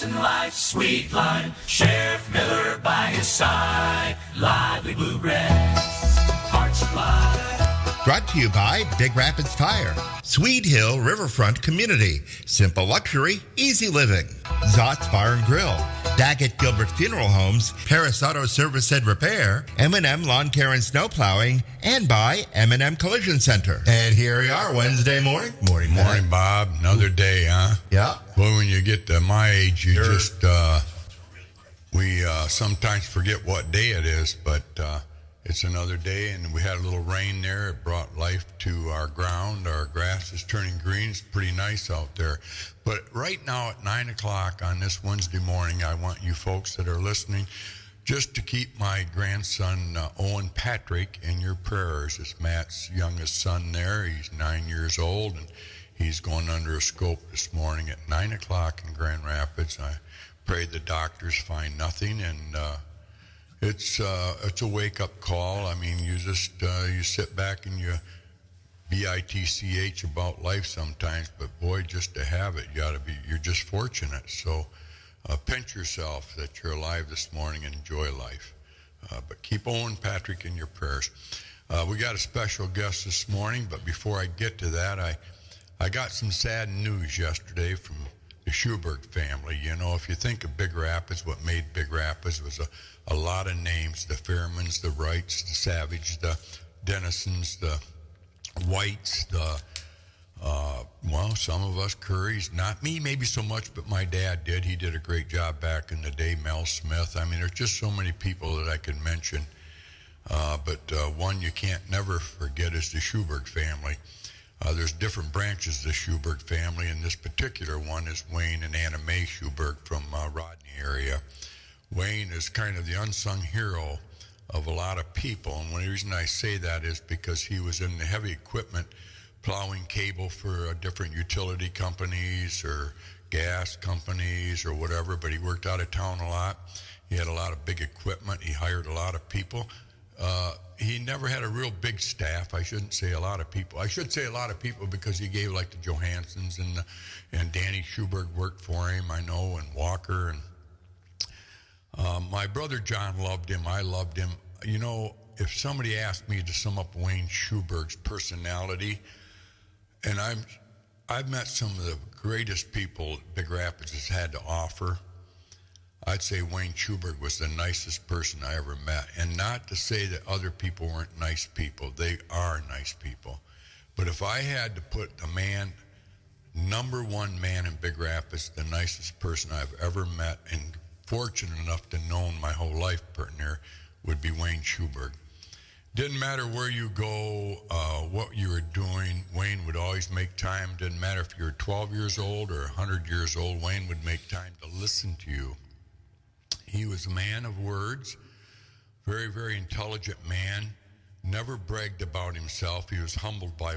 and life's sweet line. Sheriff Miller by his side. Lively blue red, heart supply. Brought to you by Big Rapids Tire, Sweet Hill Riverfront Community, Simple Luxury, Easy Living, Zott's Bar and Grill, Daggett Gilbert Funeral Homes, Paris Auto Service and Repair, M&M Lawn Care and Snow Plowing, and by M&M Collision Center. And here we are, Wednesday morning. Morning, Bob. Another day, huh? Yeah. Well, when you get to my age, you we sometimes forget what day it is, but it's another day, and we had a little rain there. It brought life to our ground. Our grass is turning green. It's pretty nice out there. But right now at 9 o'clock on this Wednesday morning, I want you folks that are listening just to keep my grandson, Owen Patrick, in your prayers. It's Matt's youngest son there. He's 9 years old, and he's going under a scope this morning at 9 o'clock in Grand Rapids. I pray the doctors find nothing, and it's a wake-up call. I mean, you just you sit back and you bitch about life sometimes, but boy, just to have it, you're just fortunate. So pinch yourself that you're alive this morning and enjoy life. But keep Owen Patrick in your prayers. We got a special guest this morning, but before I get to that, I got some sad news yesterday from the Schuberg family. You know, if you think of Big Rapids, what made Big Rapids was a lot of names: the Fairmans, the Wrights, the Savage, the Dennisons, the Whites, some of us Curries. Not me, maybe so much, but my dad did. He did a great job back in the day. Mel Smith. I mean, there's just so many people that I could mention. But one you can't never forget is the Schuberg family. There's different branches of the Schuberg family, and this particular one is Wayne and Anna Mae Schuberg from Rodney area. Wayne is kind of the unsung hero of a lot of people, and one reason I say that is because he was in the heavy equipment plowing cable for different utility companies or gas companies or whatever, but he worked out of town a lot. He had a lot of big equipment. He hired a lot of people. He never had a real big staff. I shouldn't say a lot of people. I should say a lot of people because he gave like the Johanssons and Danny Schuberg worked for him, I know, and Walker. And my brother John loved him. I loved him. You know, if somebody asked me to sum up Wayne Schuberg's personality, and I've met some of the greatest people Big Rapids has had to offer, I'd say Wayne Schuberg was the nicest person I ever met. And not to say that other people weren't nice people. They are nice people. But if I had to put a man, number one man in Big Rapids, the nicest person I've ever met and fortunate enough to know my whole life partner, would be Wayne Schuberg. Didn't matter where you go, what you were doing, Wayne would always make time. Didn't matter if you were 12 years old or 100 years old, Wayne would make time to listen to you. He was a man of words, very, very intelligent man, never bragged about himself. He was humbled by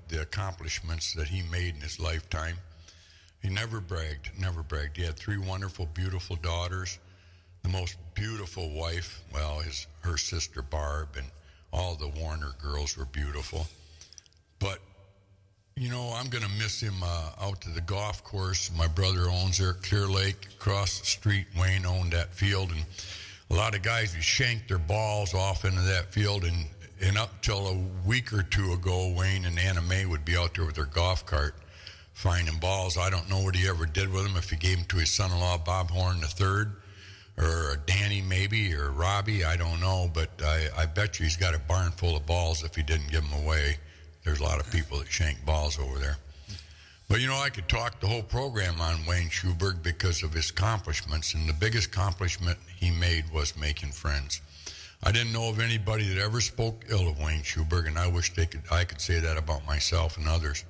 the accomplishments that he made in his lifetime. He never bragged. He had 3 wonderful, beautiful daughters. The most beautiful wife, well, is her sister Barb, and all the Warner girls were beautiful. But, you know, I'm going to miss him out to the golf course. My brother owns there at Clear Lake. Across the street, Wayne owned that field, and a lot of guys would shank their balls off into that field, and up till a week or two ago, Wayne and Anna Mae would be out there with their golf cart finding balls. I don't know what he ever did with them, if he gave them to his son-in-law, Bob Horn III, or Danny maybe, or Robbie, I don't know, but I bet you he's got a barn full of balls if he didn't give them away. There's a lot of people that shank balls over there. But, you know, I could talk the whole program on Wayne Schuberg because of his accomplishments, and the biggest accomplishment he made was making friends. I didn't know of anybody that ever spoke ill of Wayne Schuberg, and I wish I could say that about myself and others.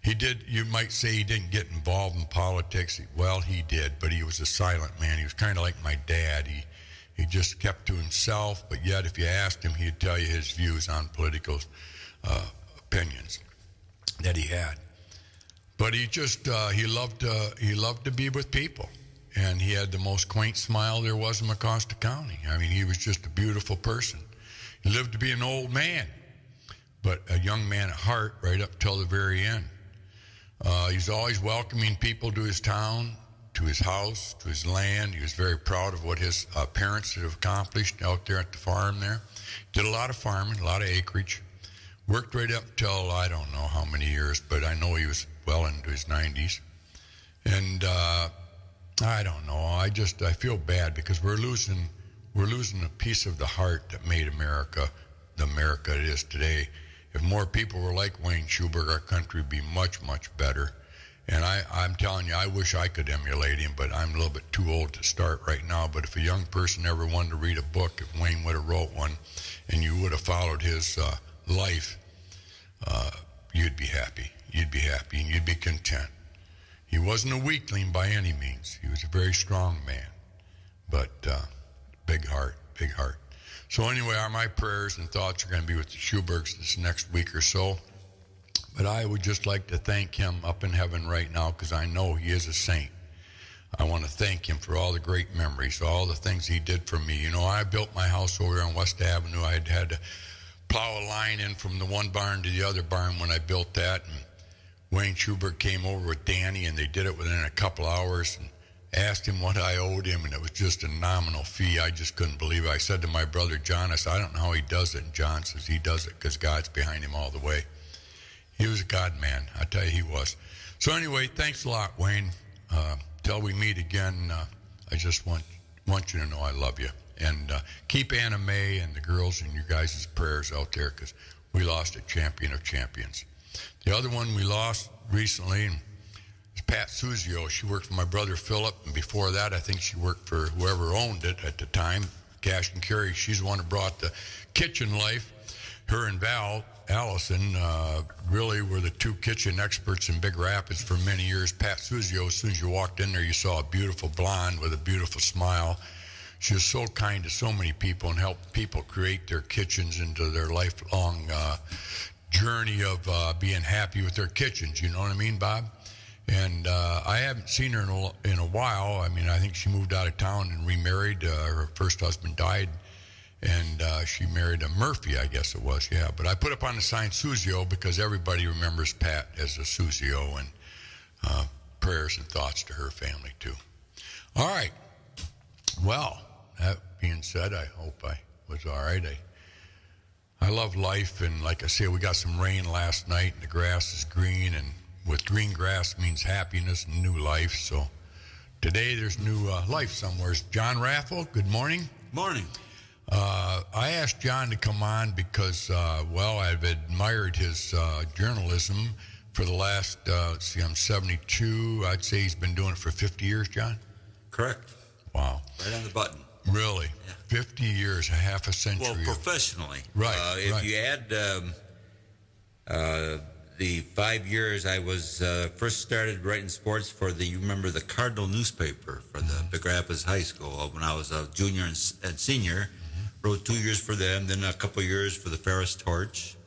He did, you might say he didn't get involved in politics. Well, he did, but he was a silent man. He was kind of like my dad. He just kept to himself, but yet if you asked him, he'd tell you his views on political opinions that he had. But he just, he loved to be with people. And he had the most quaint smile there was in Mecosta County. I mean, he was just a beautiful person. He lived to be an old man, but a young man at heart right up till the very end. He's always welcoming people to his town, to his house, to his land. He was very proud of what his parents had accomplished out there at the farm there. Did a lot of farming, a lot of acreage. Worked right up until, I don't know how many years, but I know he was well into his 90s. And I don't know. I feel bad because we're losing a piece of the heart that made America the America it is today. If more people were like Wayne Schubert, our country would be much, much better. And I'm telling you, I wish I could emulate him, but I'm a little bit too old to start right now. But if a young person ever wanted to read a book, if Wayne would have wrote one, and you would have followed his life, you'd be happy. You'd be happy, and you'd be content. He wasn't a weakling by any means. He was a very strong man, but big heart, big heart. So anyway, my prayers and thoughts are going to be with the Schuberts this next week or so. But I would just like to thank him up in heaven right now because I know he is a saint. I want to thank him for all the great memories, all the things he did for me. You know, I built my house over on West Avenue. I had to plow a line in from the one barn to the other barn when I built that. And Wayne Schubert came over with Danny, and they did it within a couple hours. And asked him what I owed him, and it was just a nominal fee. I just couldn't believe it. I said to my brother John, I said, I don't know how he does it. And John says he does it because God's behind him all the way. He was a God man. I tell you, he was. So anyway, thanks a lot, Wayne. Till we meet again, I just want you to know I love you. And keep Anna Mae and the girls in your guys' prayers out there because we lost a champion of champions. The other one we lost recently is Pat Suzio. She worked for my brother Philip, and before that, I think she worked for whoever owned it at the time, Cash and Curries. She's the one who brought the kitchen life. Her and Allison, really were the two kitchen experts in Big Rapids for many years. Pat Suzio, as soon as you walked in there, you saw a beautiful blonde with a beautiful smile. She was so kind to so many people and helped people create their kitchens into their lifelong journey of being happy with their kitchens. You know what I mean, Bob? And I haven't seen her in a while. I mean, I think she moved out of town and remarried. Her first husband died, and she married a Murphy, I guess it was, yeah. But I put up on the sign Suzio because everybody remembers Pat as a Suzio, and prayers and thoughts to her family, too. All right. Well, that being said, I hope I was all right. I love life, and like I said, we got some rain last night, and the grass is green, and with green grass means happiness and new life. So today there's new life somewhere. John Raffel, good morning. Morning. I asked John to come on because, I've admired his journalism for the last, I'm 72. I'd say he's been doing it for 50 years, John? Correct. Wow. Right on the button. Really? Yeah. 50 years, a half a century. Well, professionally. Right. If you add the 5 years I was first started writing sports for you remember the Cardinal newspaper for the Big Rapids High School when I was a junior and senior. Wrote 2 years for them, then a couple of years for the Ferris Torch.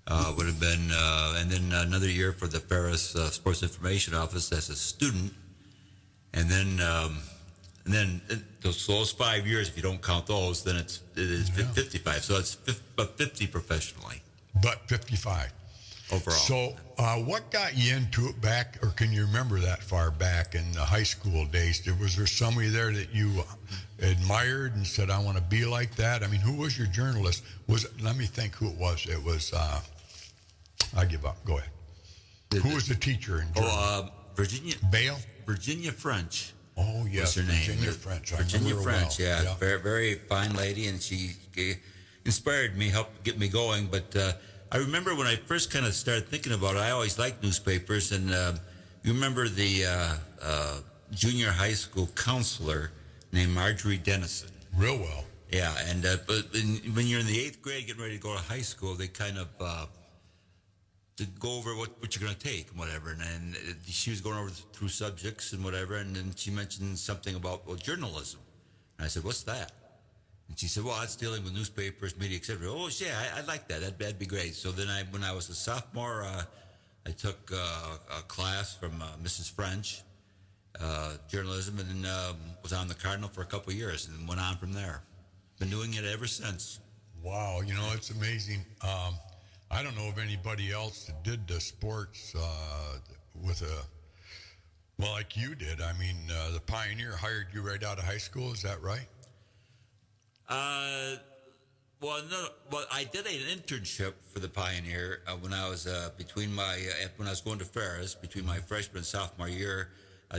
Would have been, and then another year for the Ferris Sports Information Office as a student. And then those 5 years, if you don't count those, then it is 55. So it's 50 professionally. But 55. Overall. So what got you into it back, or can you remember that far back in the high school days? Was there somebody there that you admired and said, I want to be like that? I mean, who was your journalist? Let me think who it was. It was, I give up. Go ahead. Who was the teacher in journalism? Virginia. Bale? Virginia French. Oh, yes. What's her name? Virginia French. Virginia French, well. yeah. Very, very fine lady, and she inspired me, helped get me going. But I remember when I first kind of started thinking about it, I always liked newspapers, and you remember the junior high school counselor named Marjorie Dennison. Real well. Yeah, and but when you're in the 8th grade getting ready to go to high school, they kind of to go over what you're going to take and whatever. And she was going over through subjects and whatever, and then she mentioned something about journalism. And I said, what's that? And she said, well, that's dealing with newspapers, media, etc. Oh, yeah, I'd like that. That'd be great. So then when I was a sophomore, I took a class from Mrs. French, journalism, and then was on the Cardinal for a couple of years and went on from there. Been doing it ever since. Wow, it's amazing. I don't know of anybody else that did the sports with Well, like you did. I mean, the Pioneer hired you right out of high school. Is that right? Well, no. Well, I did an internship for the Pioneer when I was when I was going to Ferris between my freshman and sophomore year.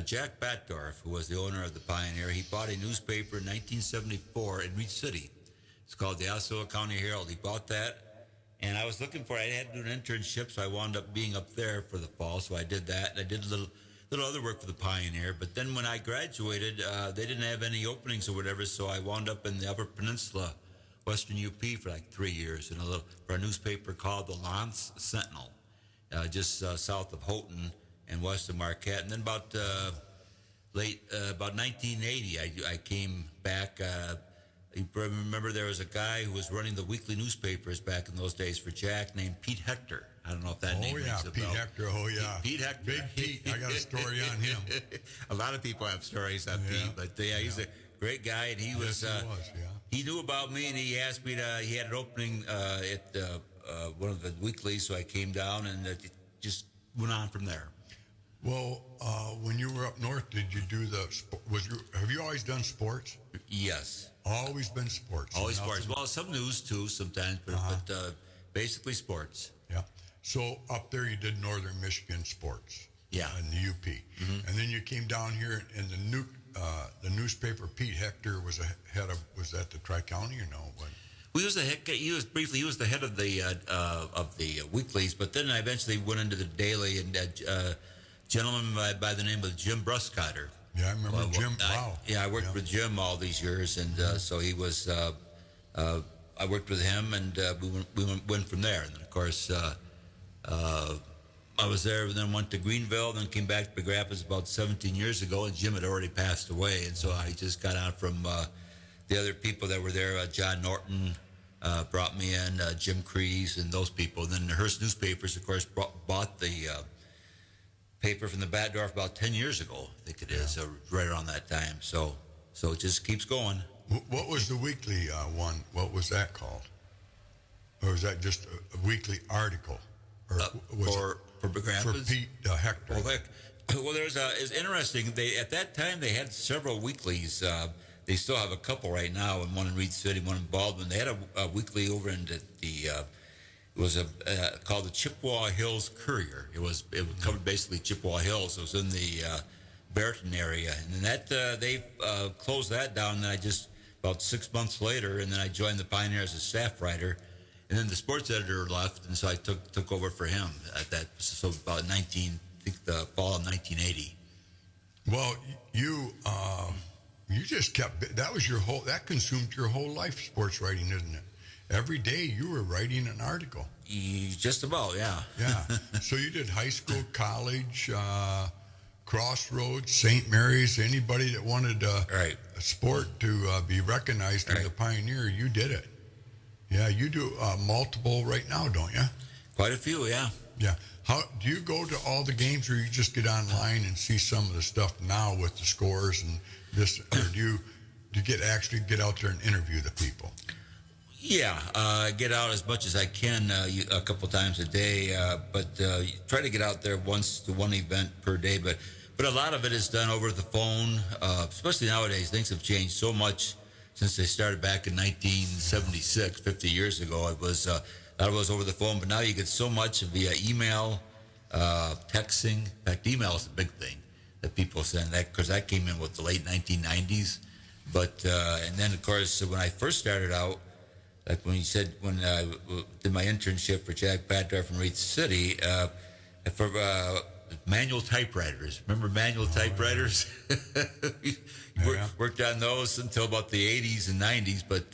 Jack Batdorf, who was the owner of the Pioneer, he bought a newspaper in 1974 in Reed City. It's called the Osceola County Herald. He bought that, and I was looking for it. I had to do an internship, so I wound up being up there for the fall. So I did that, and I did a little other work for the Pioneer. But then when I graduated, they didn't have any openings or whatever, so I wound up in the Upper Peninsula, Western UP, for like 3 years for a newspaper called the Lance Sentinel, just south of Houghton and west of Marquette. And then about 1980, I came back. You remember there was a guy who was running the weekly newspapers back in those days for Jack named Pete Hector. I don't know if that name rings a Pete bell. Hector. Oh, yeah. Pete Hector. Big Pete. I got a story on him. A lot of people have stories on Pete, but he's a great guy, and he was. He knew about me, and he asked me to. He had an opening at one of the weeklies, so I came down, and it just went on from there. Well, when you were up north, did you do have you always done sports? Yes. Always been sports. Always sports. Well, some news too sometimes, but basically sports. Yeah. So up there you did Northern Michigan sports. Yeah. In the UP. Mm-hmm. And then you came down here, and the newspaper Pete Hector was was that the Tri-County or no? What? He was the head of the weeklies, but then I eventually went into the daily, and gentleman by the name of Jim Bruscotter. Yeah, I remember Jim. Wow. I worked with Jim all these years, and so he was. I worked with him, and we went from there. And then, of course, I was there, and then went to Greenville, then came back to Big Rapids about 17 years ago, and Jim had already passed away, and so I just got on from the other people that were there. John Norton brought me in, Jim Curries, and those people. And then the Hearst newspapers, of course, bought the paper from the Batdorf about 10 years ago, I think it is, right around that time. So it just keeps going. What was the weekly one? What was that called? Or was that just a weekly article? Or for Big Rapids? For Pete Hector. Well, it's interesting. At that time, they had several weeklies. They still have a couple right now, and one in Reed City, one in Baldwin. They had a weekly over in it was called the Chippewa Hills Courier. It covered basically Chippewa Hills. It was in the Barreton area, and then they closed that down. And I just about 6 months later, and then I joined the Pioneer as a staff writer, and then the sports editor left, and so I took over for him at that. So about the fall of 1980. Well, you just kept that consumed your whole life, sports writing, isn't it? Every day you were writing an article. Just about, yeah. Yeah. So you did high school, college, Crossroads, St. Mary's. Anybody that wanted a sport to be recognized as a pioneer, you did it. Yeah, you do multiple right now, don't you? Quite a few, yeah. Yeah. How do you go to all the games, or you just get online and see some of the stuff now with the scores and this, or do you actually get out there and interview the people? Yeah, I get out as much as I can a couple times a day, but try to get out there once to one event per day. But a lot of it is done over the phone, especially nowadays. Things have changed so much since they started back in 1976, 50 years ago. It was over the phone, but now you get so much via email, texting. In fact, email is a big thing that people send. That because that came in with the late 1990s. But and then of course when I first started out. Like when I did my internship for Jack Batdorf from Reed City, for manual typewriters. Remember manual typewriters? Worked on those until about the 80s and 90s, but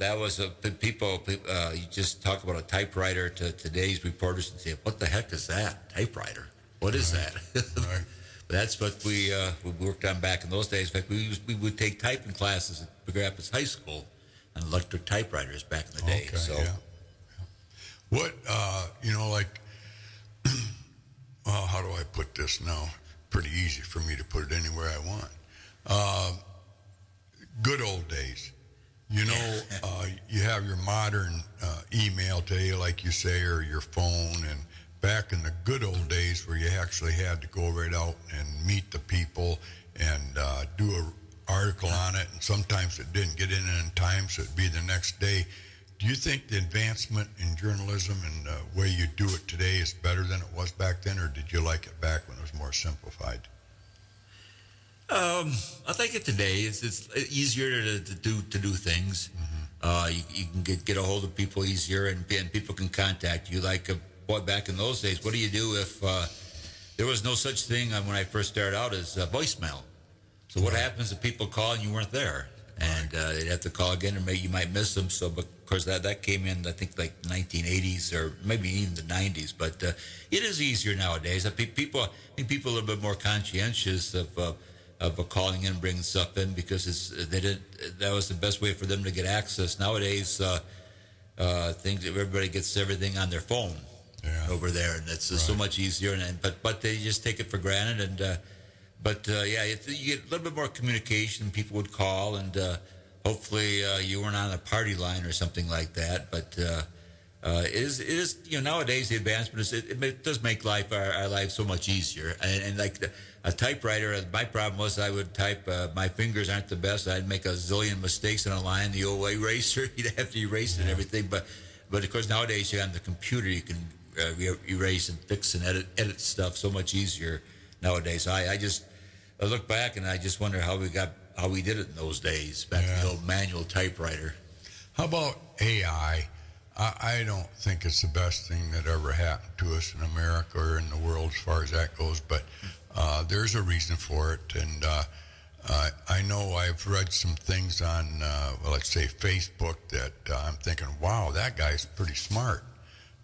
that was you just talk about a typewriter to today's reporters and say, what the heck is that? Typewriter? What is that? Right. That's what we worked on back in those days. In fact, we would take typing classes at Big Rapids High School and electric typewriters back in the day. Okay, so, what how do I put this now? Pretty easy for me to put it anywhere I want. Good old days. You have your modern email today, like you say, or your phone, back in the good old days where you actually had to go right out and meet the people and do an article on it, and sometimes it didn't get in time, so it'd be the next day. Do you think the advancement in journalism and the way you do it today is better than it was back then, or did you like it back when it was more simplified? I think it today it's easier to do things. You can get a hold of people easier, and people can contact you. Like boy, back in those days, what do you do if there was no such thing when I first started out as voicemail? So what happens if people call and you weren't there? And they'd have to call again, and maybe you might miss them. So, but of course, that came in, I think, like 1980s or maybe even the 90s. But it is easier nowadays. I think people are a little bit more conscientious of calling in and bringing stuff in, because that was the best way for them to get access. Nowadays, everybody gets everything on their phone over there, and it's so much easier. But they just take it for granted, and. You get a little bit more communication. People would call, and hopefully you weren't on a party line or something like that. But it is nowadays the advancement it does make our life so much easier. And like a typewriter, my problem was I would type. My fingers aren't the best. I'd make a zillion mistakes on a line. The old eraser, you'd have to erase it and everything. But of course nowadays you're on the computer. You can erase and fix and edit stuff so much easier nowadays. I look back and I just wonder how we did it in those days, back in the old manual typewriter. How about AI? I don't think it's the best thing that ever happened to us in America or in the world as far as that goes, but there's a reason for it. And I know I've read some things on, let's say Facebook, that I'm thinking, wow, that guy's pretty smart.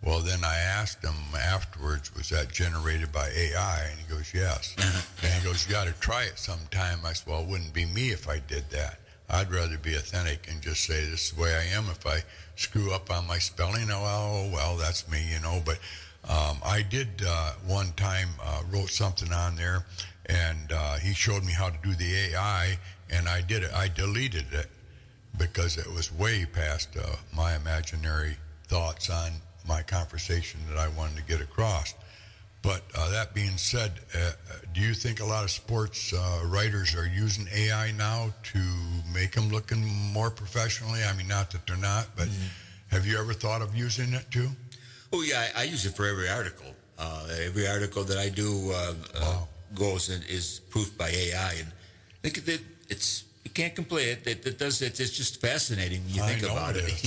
Well, then I asked him afterwards, was that generated by AI? And he goes, yes. And he goes, you got to try it sometime. I said, well, it wouldn't be me if I did that. I'd rather be authentic and just say, this is the way I am. If I screw up on my spelling, well, that's me, But I did one time wrote something on there, and he showed me how to do the AI, and I did it. I deleted it because it was way past my imaginary thoughts on my conversation that I wanted to get across. But that being said, do you think a lot of sports writers are using AI now to make them looking more professionally? I mean, not that they're not, but have you ever thought of using it too? Oh yeah, I use it for every article. Every article that I do goes and is proofed by AI, and I think you can't complain. It does. It's just fascinating when you think about it.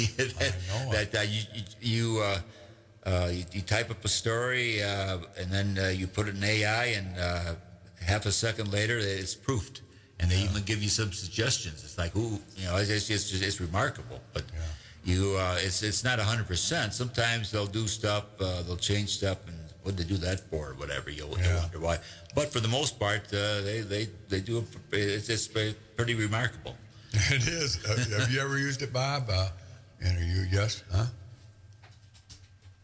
You type up a story and then you put it in AI, and half a second later it's proofed, and they even give you some suggestions. It's like, it's remarkable. But it's not 100%. Sometimes they'll do stuff, they'll change stuff, and what did they do that for, or whatever. You'll wonder why. But for the most part, they do. It's pretty remarkable. It is. Have you ever used it, Bob? And are you yes? Huh?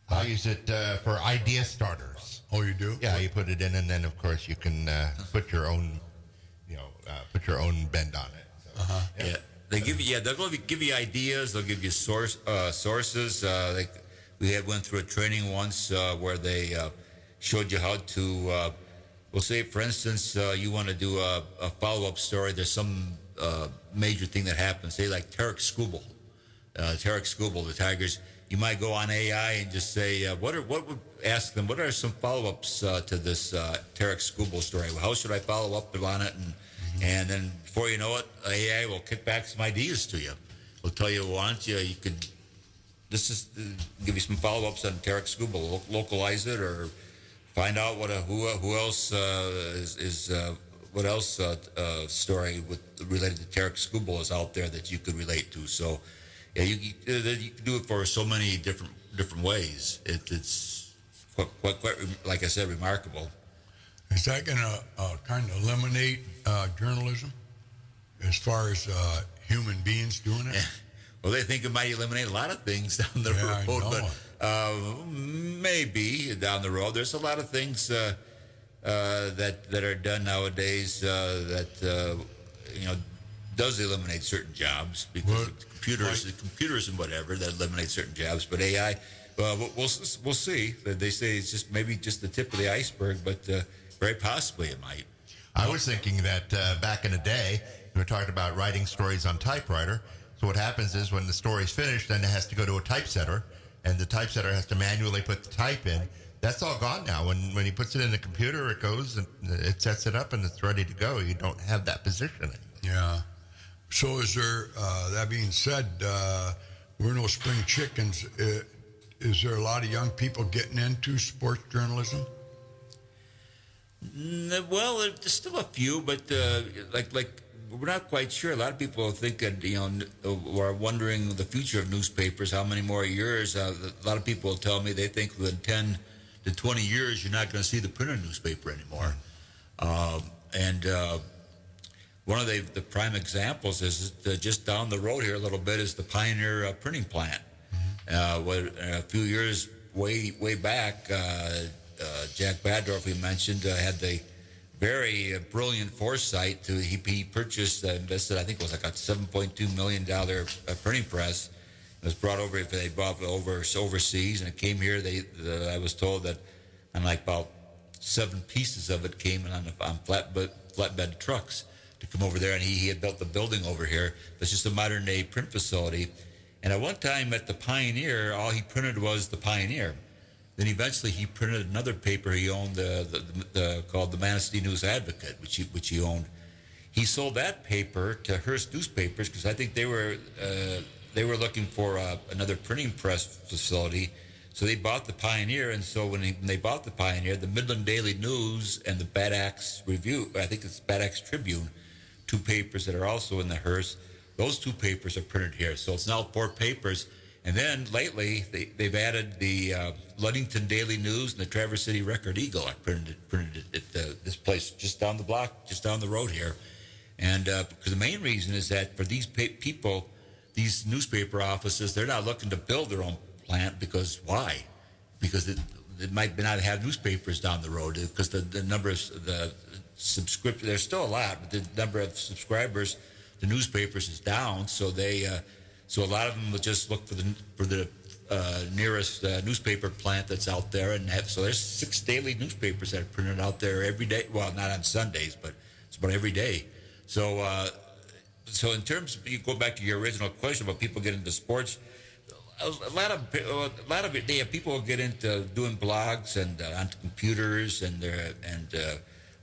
I use it for idea starters. Oh, you do? Yeah, you put it in, and then of course you can put your own, bend on it. So, They give you. They'll give you ideas. They'll give you sources. We went through a training once where they showed you how to. We'll say, for instance, you want to do a follow-up story. There's some major thing that happens. Say like Tarek Skubal, the Tigers. You might go on AI and just say, ask them, what are some follow-ups to this Tarek Skubal story? How should I follow up on it? And then before you know it, AI will kick back some ideas to you. We'll tell you you could, give you some follow-ups on Tarek Skubal, localize it, or find out who else story related to Tarek Skubal is out there that you could relate to. So. Yeah, you can do it for so many different ways. It's quite, like I said, remarkable. Is that going to kind of eliminate journalism as far as human beings doing it? Yeah. Well, they think it might eliminate a lot of things down the road, but maybe down the road. There's a lot of things that are done nowadays that does eliminate certain jobs because of computers and whatever that eliminate certain jobs. But AI, Well, we'll see. They say it's just maybe just the tip of the iceberg, but very possibly it might. I was thinking that back in the day, we were talking about writing stories on typewriter. So what happens is when the story's finished, then it has to go to a typesetter, and the typesetter has to manually put the type in. That's all gone now. When he puts it in the computer, it goes and it sets it up and it's ready to go. You don't have that positioning. Yeah. So is there, that being said, we're no spring chickens. Is there a lot of young people getting into sports journalism? Well, there's still a few, but like we're not quite sure. A lot of people think that are wondering the future of newspapers. How many more years? A lot of people tell me they think within 10 to 20 years you're not going to see the printed newspaper anymore. And one of the prime examples is just down the road here a little bit is the Pioneer printing plant. A few years way back, Jack Badorf, we mentioned, had the very brilliant foresight to he purchased, invested, I think it was like a $7.2 million printing press. It was brought over, they brought it over overseas, and it came here. I was told that on like about 7 pieces of it came on flatbed trucks to come over there, and he had built the building over here. It's just a modern day print facility. And at one time at the Pioneer, all he printed was the Pioneer. Then eventually he printed another paper he owned, called the Manistee News Advocate, which he owned. He sold that paper to Hearst Newspapers because I think they were looking for another printing press facility. So they bought the Pioneer, and so when they bought the Pioneer, the Midland Daily News and the Bad Axe Review, I think it's Bad Axe Tribune, 2 papers that are also in the Hearst, those 2 papers are printed here. So it's now 4 papers. And then lately, they've added the Ludington Daily News and the Traverse City Record Eagle. I printed it at this place just down the block, just down the road here. And because the main reason is that for these people, these newspaper offices, they're not looking to build their own plant because why? Because it might not have newspapers down the road because the number of the subscription, there's still a lot, but the number of subscribers, the newspapers is down. So so a lot of them will just look for the nearest newspaper plant that's out there, and so there's 6 daily newspapers that are printed out there every day. Well, not on Sundays, but it's about every day. So in terms of, you go back to your original question about people getting into sports, a lot of it, people will get into doing blogs and onto computers and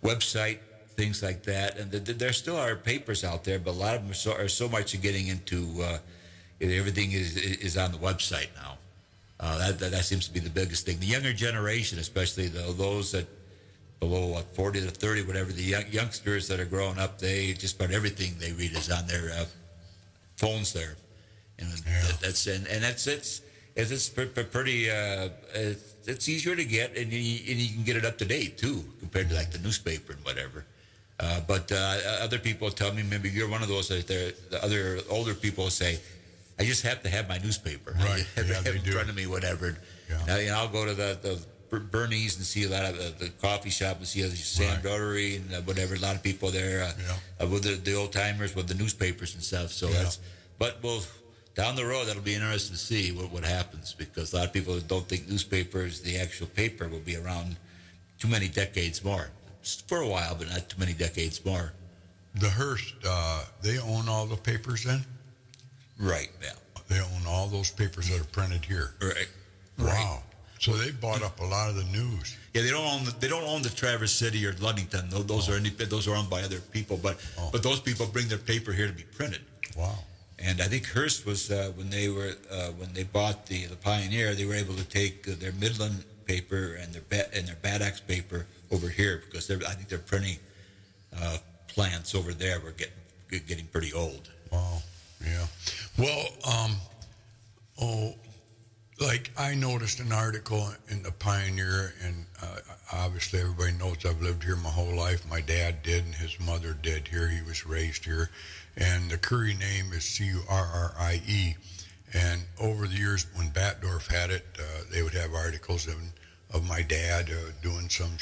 website things like that, and there still are papers out there, but a lot of them are so much getting into. Everything is on the website now. That seems to be the biggest thing. The younger generation, especially those that below 40 to 30, whatever, the youngsters that are growing up, they just about everything they read is on their phones there, and it's pretty. It's easier to get, and you can get it up to date too, compared to like the newspaper and whatever. But other people tell me, maybe you're one of those that the other older people say, I just have to have my newspaper. Right. I have it in front of me, whatever. Yeah. I'll go to the Bernie's and see a lot of the coffee shop and see Sam Rotary and whatever. A lot of people there with the old timers with the newspapers and stuff. So down the road, that'll be interesting to see what happens, because a lot of people don't think newspapers, the actual paper, will be around too many decades more. For a while, but not too many decades more. The Hearst, they own all the papers then? Right, yeah. They own all those papers that are printed here. Right. Wow. Right. So they bought up a lot of the news. Yeah, they don't own the Traverse City or Ludington. Those are owned by other people, but those people bring their paper here to be printed. Wow. And I think Hearst was when they bought the Pioneer, they were able to take their Midland paper and their Bad Axe paper over here, because I think their printing plants over there were getting pretty old. Wow. Yeah. Well, like I noticed an article in the Pioneer, and obviously everybody knows I've lived here my whole life. My dad did, and his mother did here. He was raised here. And the Curry name is Currie. And over the years, when Batdorf had it, they would have articles of my dad doing some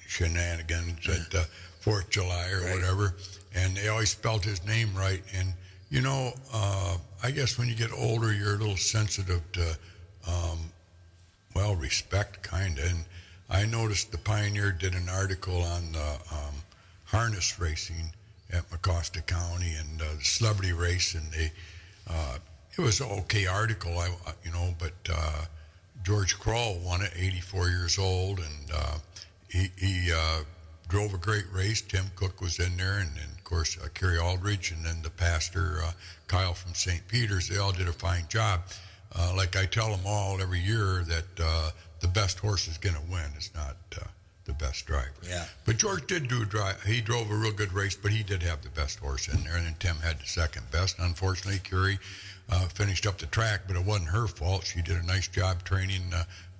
shenanigans at 4th of July or whatever. And they always spelled his name right. And, you know, I guess when you get older, you're a little sensitive to well, respect, kind of. And I noticed the Pioneer did an article on the harness racing at Mecosta County and the celebrity race, and it was an okay article, but George Kroll won it, 84 years old, and he drove a great race. Tim Cook was in there, and of course, Kerry Aldridge, and then the pastor, Kyle from St. Peter's. They all did a fine job. Like I tell them all every year that the best horse is going to win. It's not the best driver. Yeah. But George did he drove a real good race, but he did have the best horse in there, and then Tim had the second best. Unfortunately, Curry finished up the track, but it wasn't her fault. She did a nice job training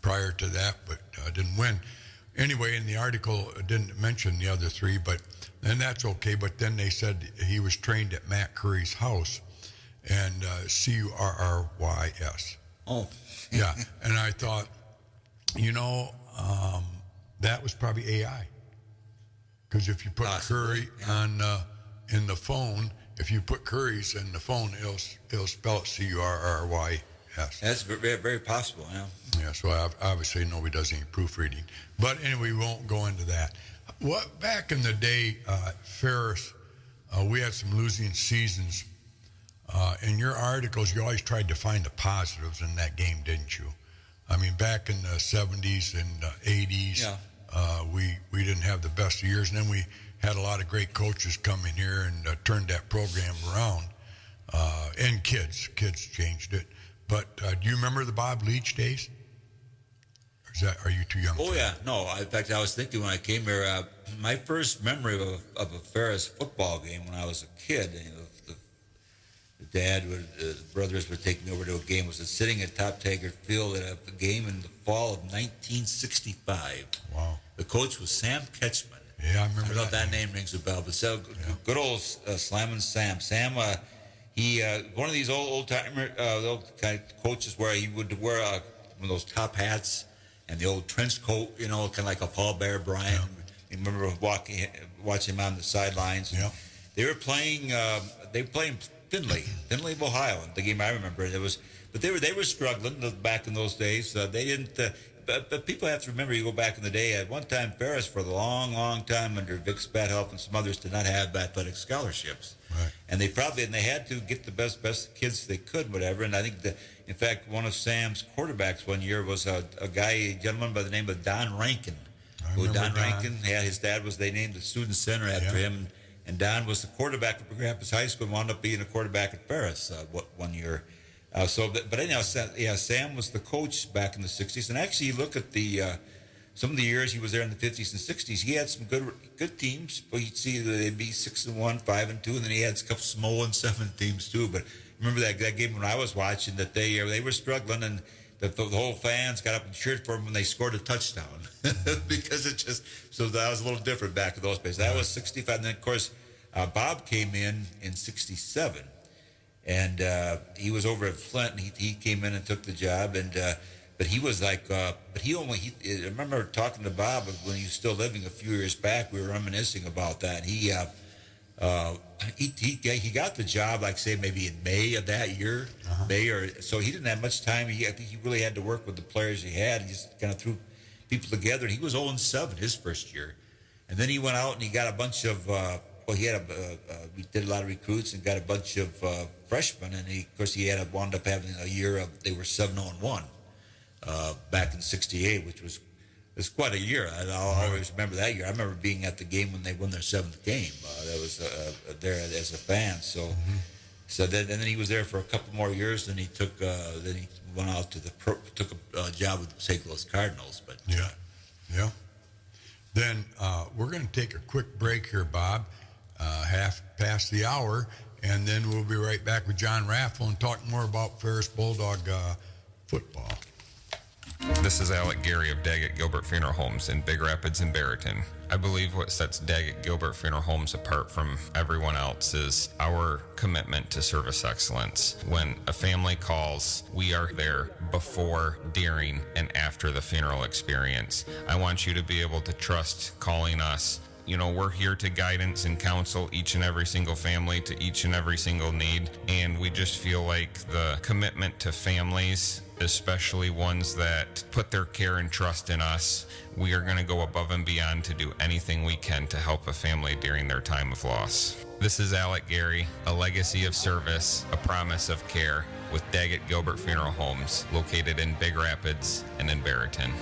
prior to that, but didn't win. Anyway, in the article, it didn't mention the other three, and that's okay. But then they said he was trained at Matt Curry's house, and Currys. Oh. Yeah, and I thought, that was probably AI. Because if you put Possibly, Curry on in the phone, if you put Curry's in the phone, it'll spell it Currys. That's very, very possible, yeah. Yeah, so obviously nobody does any proofreading. But anyway, we won't go into that. Back in the day, Ferris, we had some losing seasons. In your articles, you always tried to find the positives in that game, didn't you? I mean, back in the 70s and 80s, we didn't have the best of years. And then we had a lot of great coaches come in here and turned that program around. And kids changed it. But do you remember the Bob Leach days? Or are you too young? Oh, yeah. No, in fact, I was thinking when I came here, my first memory of a Ferris football game when I was a kid, the dad, the brothers would take me over to a game, was sitting at Top Taggart Field at a game in the fall of 1965. Wow. The coach was Sam Ketchman. Yeah, I remember that. I don't know if that name rings a bell, but good old Slammin' Sam. Sam, he one of these old timer old kind of coaches where he would wear one of those top hats and the old trench coat, kind of like a Paul Bear Bryant. Yeah. I remember watching him on the sidelines. Yeah. They were playing Findlay, of Ohio. The game I remember, but they were struggling back in those days. They didn't. But people have to remember, you go back in the day, at one time, Ferris, for the long, long time, under Vic Spadhelf and some others, did not have athletic scholarships. Right. And they had to get the best kids they could, whatever. And I think in fact, one of Sam's quarterbacks one year was a gentleman by the name of Don Rankin. Don Rankin, his dad they named the student center after him. And Don was the quarterback at Grampus High School and wound up being a quarterback at Ferris one year. But anyhow, Sam was the coach back in the 60s. And actually, you look at some of the years he was there in the 50s and 60s, he had some good teams. But you'd see that they'd be 6-1, 5-2, and then he had a couple small 1-7 teams too. But remember that game when I was watching that they were struggling, and the whole fans got up and cheered for him when they scored a touchdown because so that was a little different back in those days. That was 65, and then of course Bob came in 67. And he was over at Flint, and he came in and took the job. And but he was like, I remember talking to Bob when he was still living a few years back. We were reminiscing about that. He got the job, like say maybe in May of that year, so he didn't have much time. I think he really had to work with the players he had. He just kind of threw people together. And he was 0-7 his first year, and then he went out and he got a bunch of. We did a lot of recruits and got a bunch of freshmen, and he wound up having a year of they were 7-1 back in '68, which was quite a year. I'll always remember that year. I remember being at the game when they won their 7th game. That was there as a fan. So then he was there for a couple more years. Then he went out to took a job with the St. Louis Cardinals. But yeah. Then we're going to take a quick break here, Bob. Half past the hour, and then we'll be right back with John Raffel and talk more about Ferris Bulldog football. This is Alec Gary of Daggett Gilbert Funeral Homes in Big Rapids and Barrington. I believe what sets Daggett Gilbert Funeral Homes apart from everyone else is our commitment to service excellence. When a family calls, we are there before, during, and after the funeral experience. I want you to be able to trust calling us We're here to guidance and counsel each and every single family to each and every single need. And we just feel like the commitment to families, especially ones that put their care and trust in us, we are going to go above and beyond to do anything we can to help a family during their time of loss. This is Alec Gary, a legacy of service, a promise of care with Daggett Gilbert Funeral Homes, located in Big Rapids and in Barrington.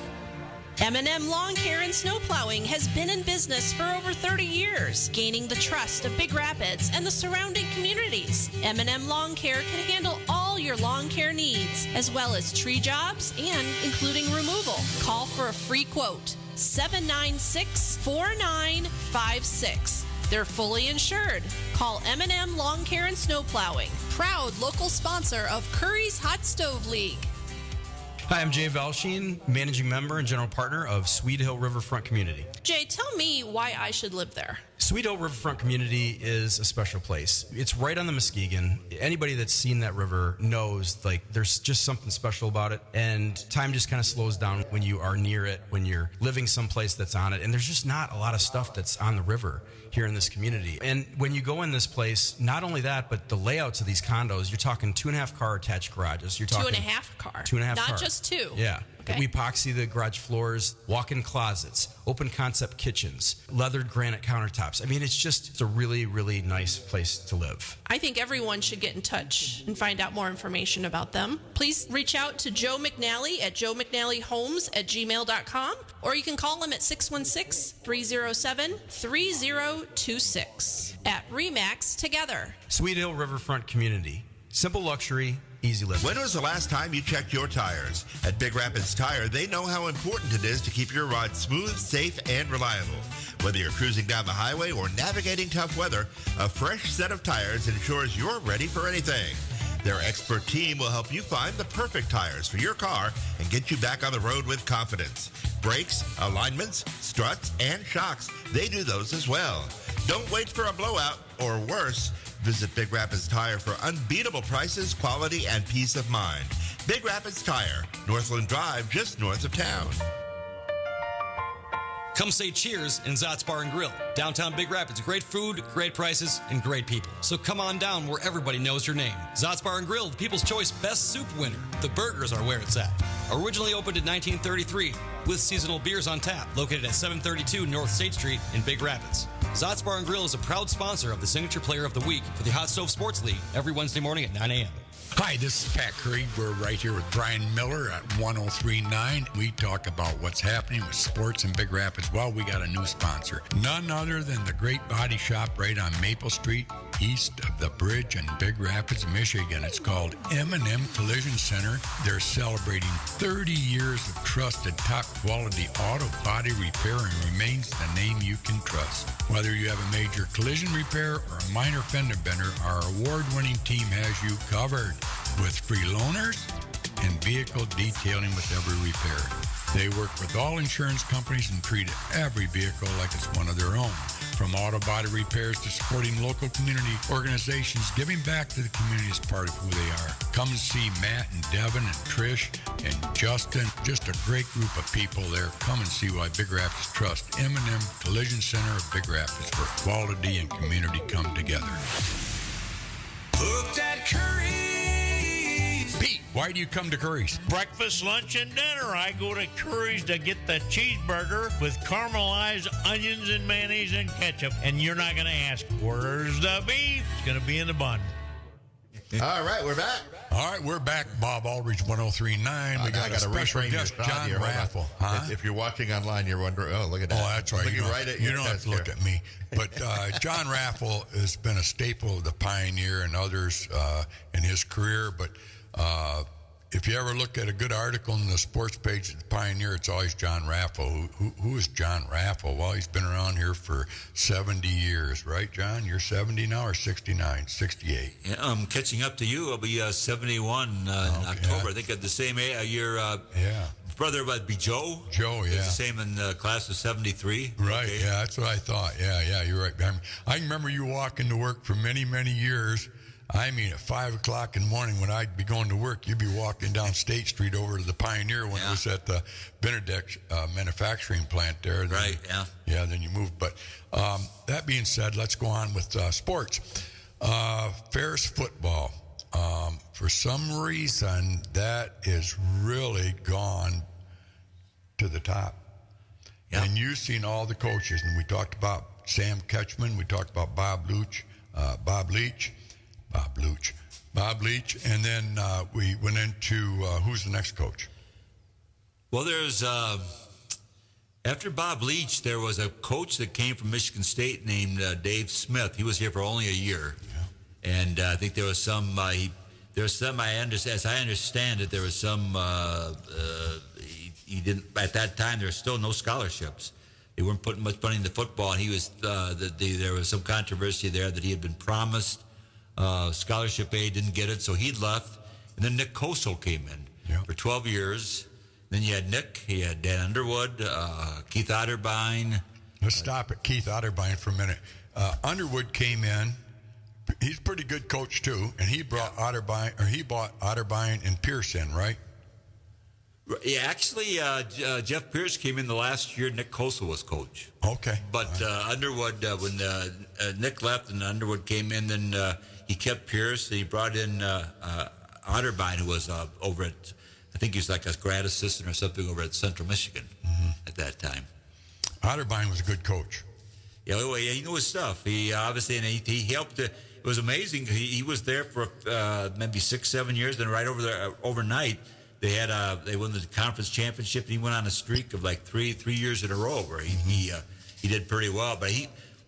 M&M Lawn Care and Snow Plowing has been in business for over 30 years, gaining the trust of Big Rapids and the surrounding communities. M&M Lawn Care can handle all your lawn care needs, as well as tree jobs and including removal. Call for a free quote, 796-4956. They're fully insured. Call M&M Lawn Care and Snow Plowing, proud local sponsor of Curries Hot Stove League. Hi, I'm Jay Valsheen, managing member and general partner of Sweet Hill Riverfront Community. Jay, tell me why I should live there. Sweet Hill Riverfront Community is a special place. It's right on the Muskegon. Anybody that's seen that river knows, there's just something special about it. And time just kind of slows down when you are near it, when you're living someplace that's on it. And there's just not a lot of stuff that's on the river here in this community. And when you go in this place, not only that, but the layouts of these condos, you're talking 2.5 car attached garages. You're talking 2.5 car. 2.5 car. Not just two. Yeah. Okay. We epoxy the garage floors, walk-in closets, open concept kitchens, leathered granite countertops. I mean, it's a really, really nice place to live. I think everyone should get in touch and find out more information about them. Please reach out to Joe McNally at joemcnallyhomes@gmail.com, or you can call him at 616-307-3026 at RE/MAX Together. Sweet Hill Riverfront Community. Simple luxury, easy living. When was the last time you checked your tires? At Big Rapids Tire, they know how important it is to keep your ride smooth, safe, and reliable. Whether you're cruising down the highway or navigating tough weather, a fresh set of tires ensures you're ready for anything. Their expert team will help you find the perfect tires for your car and get you back on the road with confidence. Brakes, alignments, struts, and shocks, they do those as well. Don't wait for a blowout, or worse, visit Big Rapids Tire for unbeatable prices, quality, and peace of mind. Big Rapids Tire, Northland Drive, just north of town. Come say cheers in Zott's Bar and Grill. Downtown Big Rapids. Great food, great prices, and great people. So come on down where everybody knows your name. Zott's Bar and Grill, the People's Choice Best Soup winner. The burgers are where it's at. Originally opened in 1933 with seasonal beers on tap. Located at 732 North State Street in Big Rapids. Zott's Bar and Grill is a proud sponsor of the Signature Player of the Week for the Hot Stove Sports League every Wednesday morning at 9 a.m. Hi, this is Pat Curry. We're right here with Brian Miller at 1039. We talk about what's happening with sports in Big Rapids. Well, we got a new sponsor. None other than the Great Body Shop right on Maple Street, east of the bridge in Big Rapids, Michigan. It's called M&M Collision Center. They're celebrating 30 years of trusted, top-quality auto body repair and remains the name you can trust. Whether you have a major collision repair or a minor fender bender, our award-winning team has you covered with free loaners and vehicle detailing with every repair. They work with all insurance companies and treat every vehicle like it's one of their own. From auto body repairs to supporting local community organizations, giving back to the community is part of who they are. Come and see Matt and Devin and Trish and Justin. Just a great group of people there. Come and see why Big Rapids trust M&M Collision Center of Big Rapids, where quality and community come together. Booked at Curry's. Pete, why do you come to Curry's? Breakfast, lunch, and dinner. I go to Curry's to get the cheeseburger with caramelized onions and mayonnaise and ketchup. And you're not going to ask, where's the beef? It's going to be in the bun. All right, we're back. All right, we're back. Bob Aldridge, 1039. We got a special guest, John Raffel. Huh? If you're watching online, you're wondering, oh, look at that. Oh, that's right. Looking right at your you don't have to look at me. But John Raffel has been a staple of the Pioneer and others in his career. But if you ever look at a good article in the sports page of the Pioneer, it's always John Raffel. Who is John Raffel? Well, he's been around here for 70 years, right, John? You're 70 now or 69? 68? Yeah, I'm catching up to you. I'll be 71 in October. I think at the same age. Your brother would be Joe? Joe, yeah. He's the same in the class of 73? Right, Okay. yeah, that's what I thought. Yeah, you're right. I remember you walking to work for many, many years I mean, at 5 o'clock in the morning when I'd be going to work, you'd be walking down State Street over to the Pioneer when it was at the Benedict manufacturing plant there. Right, yeah. Yeah, then you moved. But that being said, let's go on with sports. Ferris football. For some reason, that is really gone to the top. Yeah. And you've seen all the coaches, and we talked about Sam Ketchman, we talked about Bob Leach, and then we went into who's the next coach? Well, there's after Bob Leach, there was a coach that came from Michigan State named Dave Smith. He was here for only a year, and I think there was some. As I understand it, there was some. He didn't at that time. There were still no scholarships. They weren't putting much money into football, and he was. There was some controversy there that he had been promised scholarship aid, didn't get it, so he left. And then Nick Koso came in for 12 years. Then you had Nick, he had Dan Underwood, Keith Otterbein. Let's stop at Keith Otterbein for a minute. Underwood came in. He's a pretty good coach too, and he brought Otterbein, or he bought Otterbein and Pearson, right? Yeah, actually, Jeff Pierce came in the last year Nick Koso was coach. Okay. But Underwood, when Nick left and Underwood came in, then he kept Pierce. He brought in Otterbein, who was over at, I think he was like a grad assistant or something over at Central Michigan at that time. Otterbein was a good coach. Yeah, well, he knew his stuff. He obviously, and he helped. It was amazing. He was there for maybe 6-7 years. Then right over there overnight, they won the conference championship. And he went on a streak of like three years in a row where he did pretty well.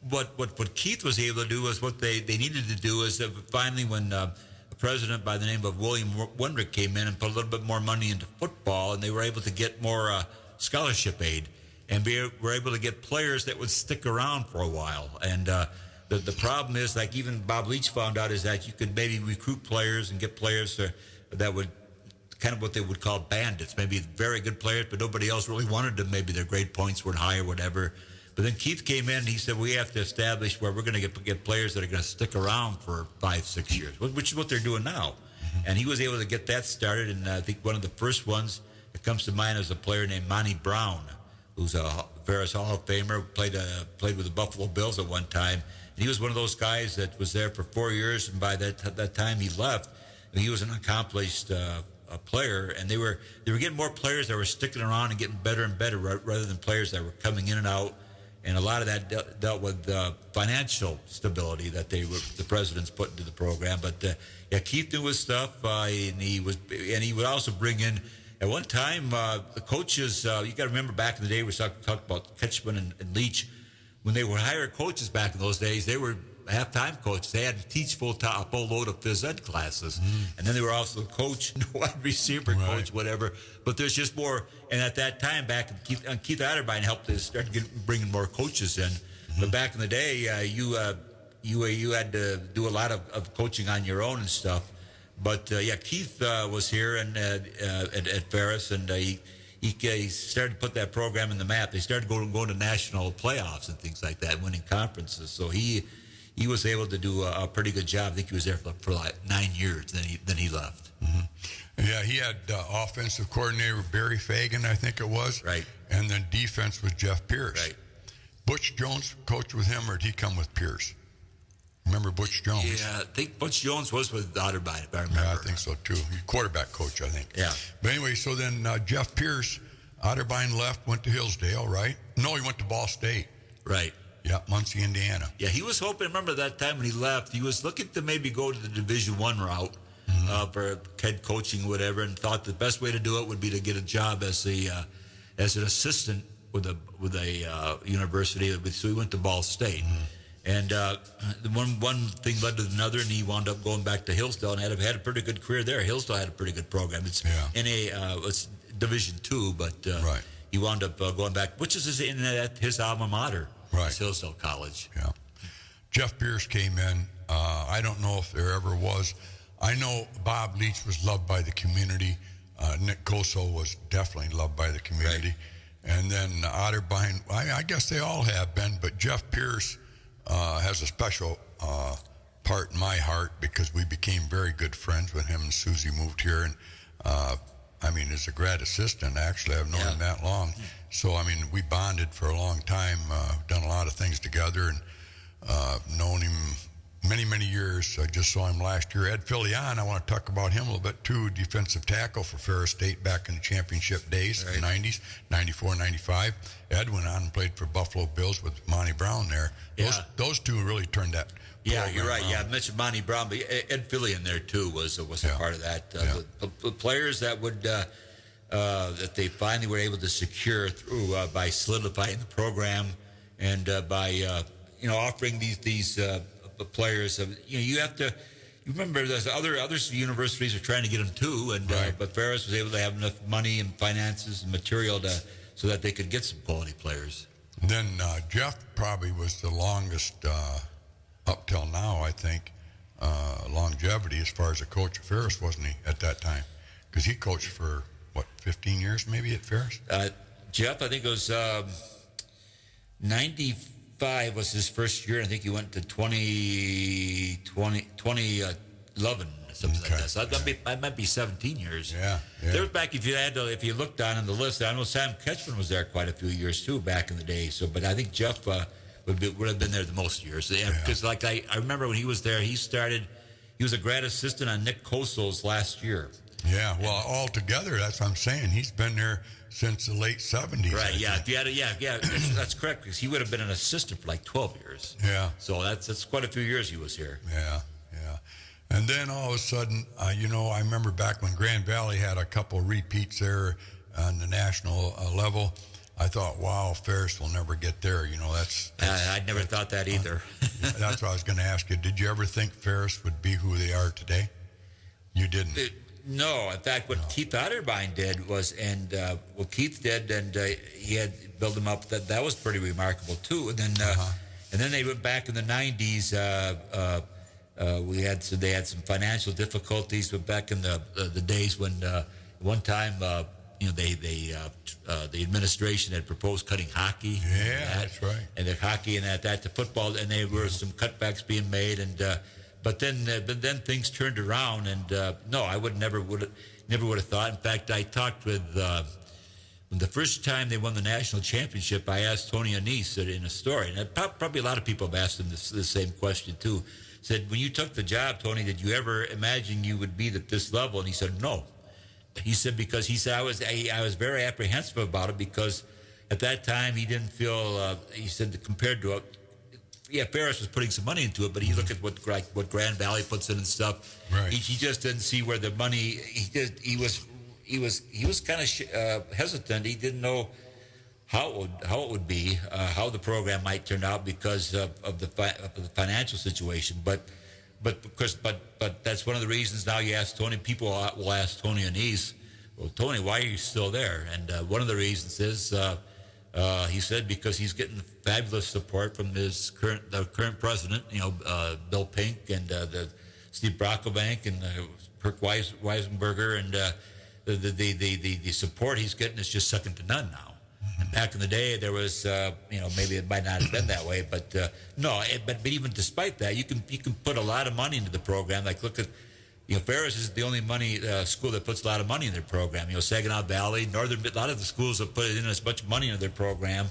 But what Keith was able to do was what they needed to do is finally when a president by the name of William Wendrick came in and put a little bit more money into football, and they were able to get more scholarship aid. And we're able to get players that would stick around for a while. And the problem is, like even Bob Leach found out, is that you could maybe recruit players and get players that would kind of what they would call bandits, maybe very good players, but nobody else really wanted them. Maybe their grade points weren't high or whatever. But then Keith came in and he said, we have to establish where we're going to get players that are going to stick around for 5-6 years, which is what they're doing now. And he was able to get that started. And I think one of the first ones that comes to mind is a player named Monty Brown, who's a Ferris Hall of Famer, played with the Buffalo Bills at one time. And he was one of those guys that was there for 4 years, and by that time he left. And he was an accomplished player, and they were getting more players that were sticking around and getting better and better rather than players that were coming in and out. And a lot of that dealt with financial stability that the presidents put into the program. But Keith knew his stuff, and he would also bring in. At one time, the coaches, you got to remember back in the day, we talked about Ketchman and Leach. When they were hired coaches back in those days, they were half-time coaches. They had to teach full load of phys ed classes. And then they were also the coach, wide receiver coach, whatever. But there's just more. And at that time, Keith Otterbein helped to start bringing more coaches in. But back in the day, you had to do a lot of coaching on your own and stuff. But Keith was here and at Ferris, and he started to put that program in the map. They started going to national playoffs and things like that, winning conferences. So he was able to do a pretty good job. I think he was there for like 9 years. Then he left. Yeah, he had offensive coordinator Barry Fagan, I think it was. Right. And then defense was Jeff Pierce. Right. Butch Jones coached with him, or did he come with Pierce? Remember Butch Jones? Yeah, I think Butch Jones was with Otterbein, if I remember. Yeah, I think so too. He's quarterback coach, I think. Yeah. But anyway, so then Jeff Pierce, Otterbein left, went to Hillsdale, right? No, he went to Ball State. Right. Yeah, Muncie, Indiana. Yeah, he was hoping, remember that time when he left, he was looking to maybe go to the Division I route for head coaching, whatever, and thought the best way to do it would be to get a job as an assistant with a university. So he went to Ball State. And one thing led to another, and he wound up going back to Hillsdale and had a pretty good career there. Hillsdale had a pretty good program. It's it's Division II, but he wound up going back, which is his alma mater, Hillsdale College. Yeah. Jeff Pierce came in. I don't know if there ever was. I know Bob Leach was loved by the community. Nick Koso was definitely loved by the community. Right. And then Otterbein, I guess they all have been, but Jeff Pierce has a special part in my heart because we became very good friends when him and Susie moved here. And, as a grad assistant, actually, I've known him that long. So, we bonded for a long time, done a lot of things together, and known him many, many years. I just saw him last year. Ed Filion, I want to talk about him a little bit too, defensive tackle for Ferris State back in the championship days, the 90s, 94, 95. Ed went on and played for Buffalo Bills with Monty Brown there. Those two really turned that. Yeah, you're right. Yeah, I mentioned Monty Brown, but Ed Filion there too was a part of that. The players that would that they finally were able to secure through by solidifying the program and by offering these players. You have to. You remember, there's other universities are trying to get them too, and but Ferris was able to have enough money and finances and material so that they could get some quality players. Then Jeff probably was the longest. Up till now, I think, longevity as far as a coach at Ferris, wasn't he, at that time? Because he coached for, 15 years maybe at Ferris? Jeff, I think it was 95 was his first year. I think he went to 2011, something like that. So that might be 17 years. Yeah. There was back, if you looked down on the list, I know Sam Ketchman was there quite a few years too back in the day. So, but I think Jeff would have been there the most years. Because I remember when he was there, he was a grad assistant on Nick Kosel's last year. Yeah, well, altogether, that's what I'm saying. He's been there since the late 70s. Right, that's correct, because he would have been an assistant for like 12 years. Yeah. So that's quite a few years he was here. Yeah. And then all of a sudden, I remember back when Grand Valley had a couple repeats there on the national level. I thought, wow, Ferris will never get there. That's I'd never thought that either. That's what I was going to ask you. Did you ever think Ferris would be who they are today? You didn't. No. In fact, what Keith Otterbein did was, what Keith did, and he had built them up. That was pretty remarkable too. And then they went back in the 90s. They had some financial difficulties, but back in the days when one time. The administration had proposed cutting hockey. Yeah, that's right. And the hockey and that to football, and there were some cutbacks being made, but then things turned around, and no, I never would have thought. In fact, I talked with when the first time they won the national championship. I asked Tony Anise in a story, and probably a lot of people have asked him the same question too. Said, when you took the job, Tony, did you ever imagine you would be at this level? And he said, no. He said, because I was very apprehensive about it, because at that time he didn't feel, he said, compared to Ferris was putting some money into it, but he looked at what Grand Valley puts in and stuff. Right. He just didn't see where the money, he was kind of hesitant. He didn't know how it would be, how the program might turn out because of the financial situation, But that's one of the reasons now you ask Tony, people will ask Tony Anise, well, Tony, why are you still there? And one of the reasons is, he said, because he's getting fabulous support from the current president, Bill Pink and the Steve Brocklebank and Kirk Weisenberger, and the support he's getting is just second to none now. And back in the day, there was, maybe it might not have been that way, but but even despite that, you can put a lot of money into the program. Like, look at, Ferris is the only school that puts a lot of money in their program. Saginaw Valley, a lot of the schools have put in as much money into their program,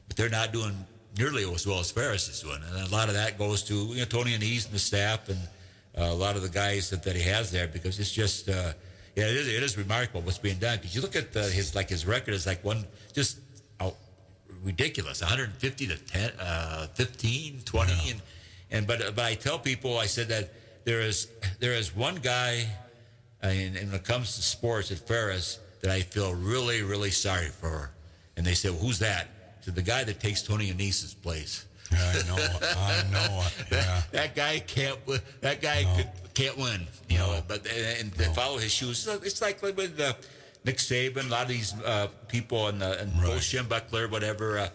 but they're not doing nearly as well as Ferris is doing. And a lot of that goes to Tony Anise and the staff and a lot of the guys that he has there, because it's just. It is remarkable what's being done. Because you look at his record is like ridiculous, 150 to 10, 15, 20, but I tell people, I said that there is one guy, and when it comes to sports at Ferris, that I feel really, really sorry for, and they said, well, who's that? I said, the guy that takes Tony Anise's place. I know. Yeah. That guy can't. Can't win. But and to follow his shoes, it's like with Nick Saban, a lot of these people, and Bo Schembechler, whatever.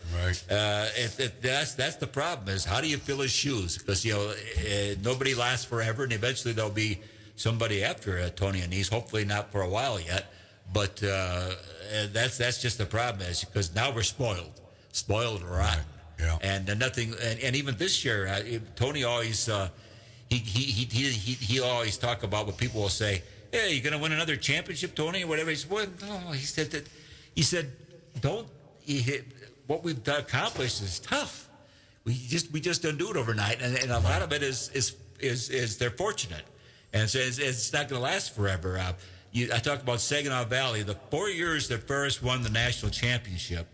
That's the problem. Is how do you fill his shoes? Because nobody lasts forever, and eventually there'll be somebody after Tony Anise. Hopefully not for a while yet. But that's just the problem, is because now we're spoiled rotten. Yeah. And nothing. And even this year, Tony always. he always talk about what people will say. Hey, you going to win another championship, Tony, or whatever? He said, well, no. He said that. He said, don't. What we've accomplished is tough. We just don't do it overnight, and a lot of it is they're fortunate, and so it's not going to last forever. I talk about Saginaw Valley. The 4 years that Ferris won the national championship,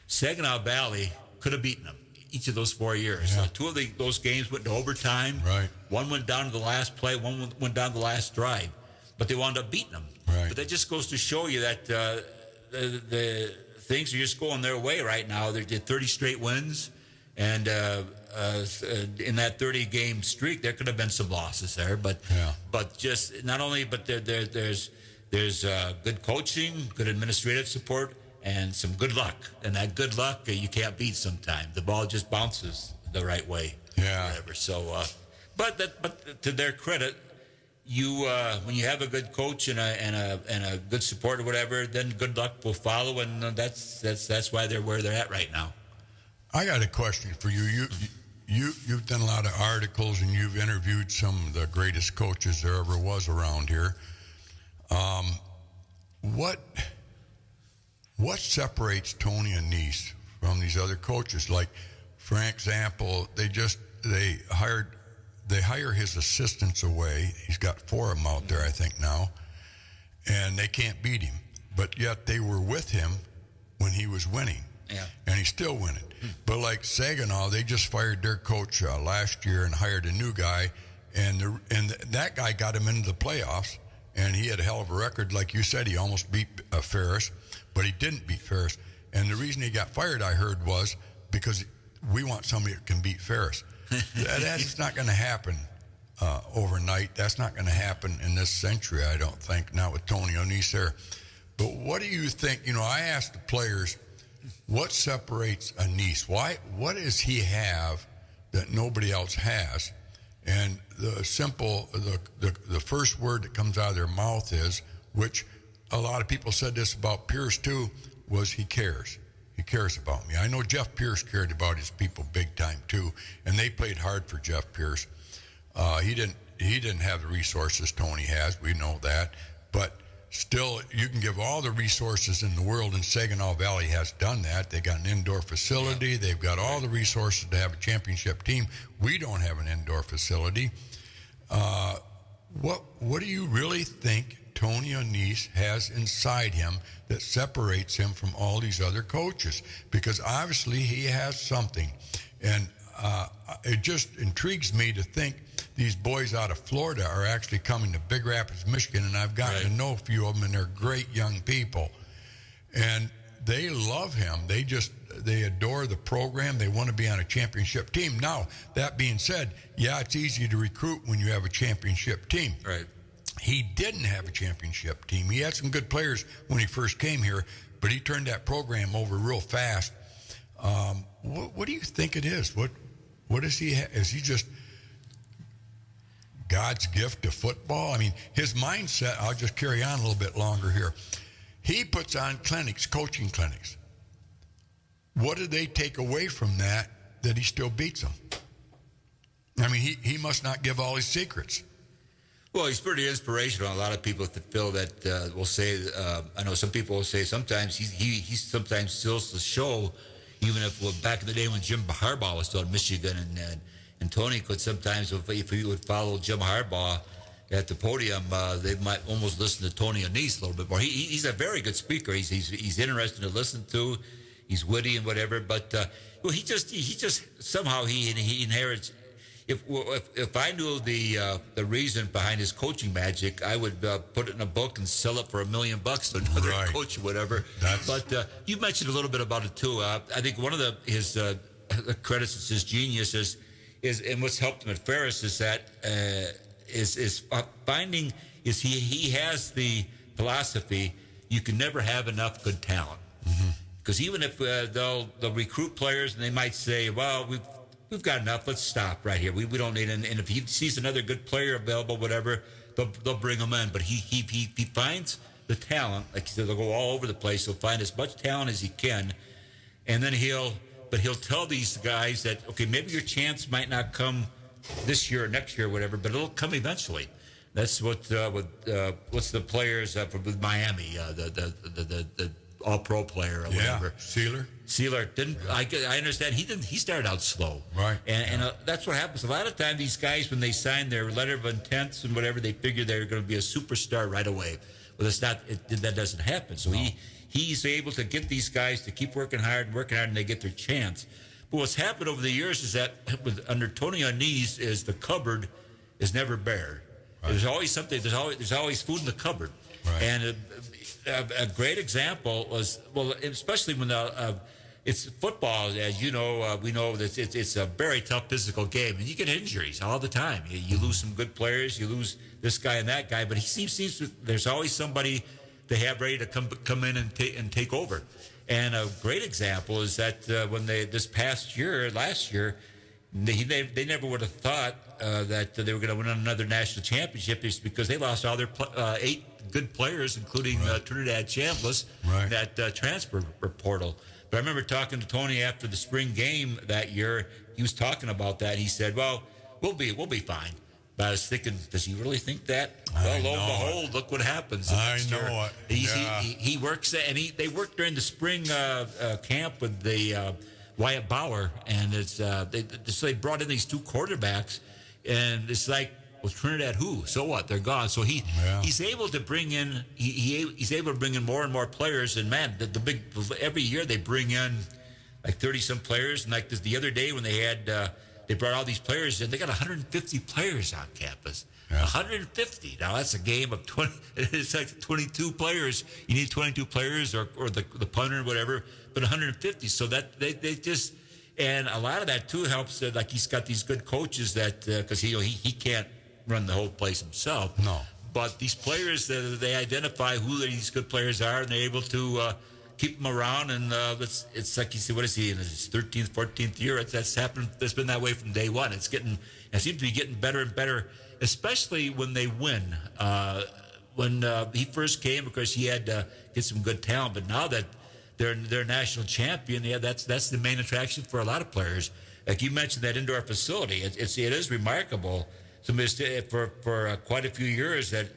Saginaw Valley could have beaten them each of those 4 years. Yeah. Two of those games went to overtime. Right. One went down to the last play. One went down to the last drive. But they wound up beating them. Right. But that just goes to show you that the things are just going their way right now. They did 30 straight wins. And in that 30-game streak, there could have been some losses there. But just not only, but there's good coaching, good administrative support, and some good luck. And that good luck, you can't beat sometimes. The ball just bounces the right way. Yeah. Whatever. So, but to their credit, when you have a good coach and a good support or whatever, then good luck will follow, and that's why they're where they're at right now. I got a question for you. You've done a lot of articles and you've interviewed some of the greatest coaches there ever was around here. What separates Tony Annese from these other coaches? Like, for example, they hire his assistants away. He's got 4 of them out there, I think now, and they can't beat him. But yet they were with him when he was winning. Yeah. And he's still winning. But like Saginaw, they just fired their coach last year and hired a new guy, and that guy got him into the playoffs, and he had a hell of a record. Like you said, he almost beat Ferris, but he didn't beat Ferris. And the reason he got fired, I heard, was because we want somebody that can beat Ferris. That's not going to happen overnight. That's not going to happen in this century, I don't think, not with Tony Annese there. But what do you think? I asked the players, what separates Annese? What does he have that nobody else has? And the first word that comes out of their mouth is, which a lot of people said this about Pierce too, was he cares. He cares about me. I know Jeff Pierce cared about his people big time too, and they played hard for Jeff Pierce. He didn't have the resources Tony has. We know that, but still, you can give all the resources in the world, and Saginaw Valley has done that. They got an indoor facility. Yeah. They've got all the resources to have a championship team. We don't have an indoor facility. What do you really think Tony Annese has inside him that separates him from all these other coaches? Because obviously he has something, and it just intrigues me to think these boys out of Florida are actually coming to Big Rapids, Michigan, and I've gotten to know a few of them, and they're great young people. And they love him. They adore the program. They want to be on a championship team. Now, that being said, it's easy to recruit when you have a championship team. Right. He didn't have a championship team. He had some good players when he first came here, but he turned that program over real fast. What do you think it is? What is he? Is he just God's gift to football? I mean, his mindset, I'll just carry on a little bit longer here. He puts on clinics, coaching clinics. What did they take away from that he still beats them? I mean, he must not give all his secrets. Well, he's pretty inspirational. A lot of people feel that will say, I know some people will say sometimes he sometimes steals the show, even if back in the day when Jim Harbaugh was still in Michigan, and Tony could sometimes, if he would follow Jim Harbaugh at the podium, they might almost listen to Tony Annese a little bit more. He's a very good speaker. He's interesting to listen to. He's witty and whatever. But he just somehow he inherits. If I knew the reason behind his coaching magic, I would put it in a book and sell it for $1 million to another coach or whatever. But you mentioned a little bit about it too. I think one of his credits as his genius is and what's helped him at Ferris is that finding he has the philosophy you can never have enough good talent, because even if they'll recruit players and they might say, well, we've got enough, let's stop right here, we don't need, and if he sees another good player available, whatever, they'll bring him in. But he finds the talent, like he said, they'll go all over the place. He'll find as much talent as he can, and then he'll tell these guys that, okay, maybe your chance might not come this year or next year or whatever, but it'll come eventually. That's what's the players with Miami, the All-Pro player or whatever. Sealer didn't. I understand he started out slow, right? And that's what happens a lot of times. These guys, when they sign their letter of intents and whatever, they figure they're going to be a superstar right away. Well, it's not. That doesn't happen. So he's able to get these guys to keep working hard, and they get their chance. But what's happened over the years is that under Tony Anise is the cupboard is never bare. Right. There's always something. There's always food in the cupboard. Right. And a great example was, well, especially when it's football, as you know, we know that it's a very tough physical game, and you get injuries all the time. You lose some good players, you lose this guy and that guy, but he seems there's always somebody they have ready to come in and take over. And a great example is that when last year, they never would have thought that they were going to win another national championship, just because they lost all their 8 good players, including Trinidad Chambliss, that transfer portal. But I remember talking to Tony after the spring game that year. He was talking about that. He said, "Well, we'll be fine." But I was thinking, does he really think that? Well, lo and behold, look what happens. I know it. He works, and they worked during the spring camp with the Wyatt Bauer, and they brought in these 2 quarterbacks, and it's like, well, Trinidad who? So what? They're gone. So he's able to bring in he's able to bring in more and more players, and man, every year they bring in like 30 some players, and like the other day when they brought all these players in, they got 150 players on campus. Yeah. 150. Now that's a game of 20. It's like 22 players. You need 22 players, or the punter or whatever. But 150. So that they just, and a lot of that too helps. Like he's got these good coaches that because he can't run the whole place himself. No. But these players, they identify who these good players are, and they're able to keep them around. And it's like you see, what is he in his 13th, 14th year? That's happened. That's been that way from day one. It seems to be getting better and better, especially when they win. When he first came, because he had to get some good talent, but now that they're national champion, that's the main attraction for a lot of players. Like you mentioned, that indoor facility, it is remarkable. So for quite a few years, that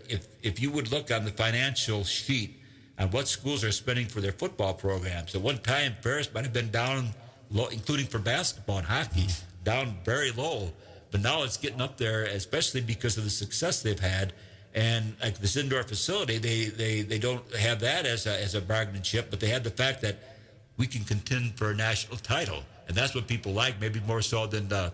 if you would look on the financial sheet on what schools are spending for their football programs, at one time Ferris might have been down low, including for basketball and hockey, down very low. But now it's getting up there, especially because of the success they've had. And like this indoor facility, they don't have that as a bargaining chip, but they have the fact that we can contend for a national title, and that's what people like, maybe more so than the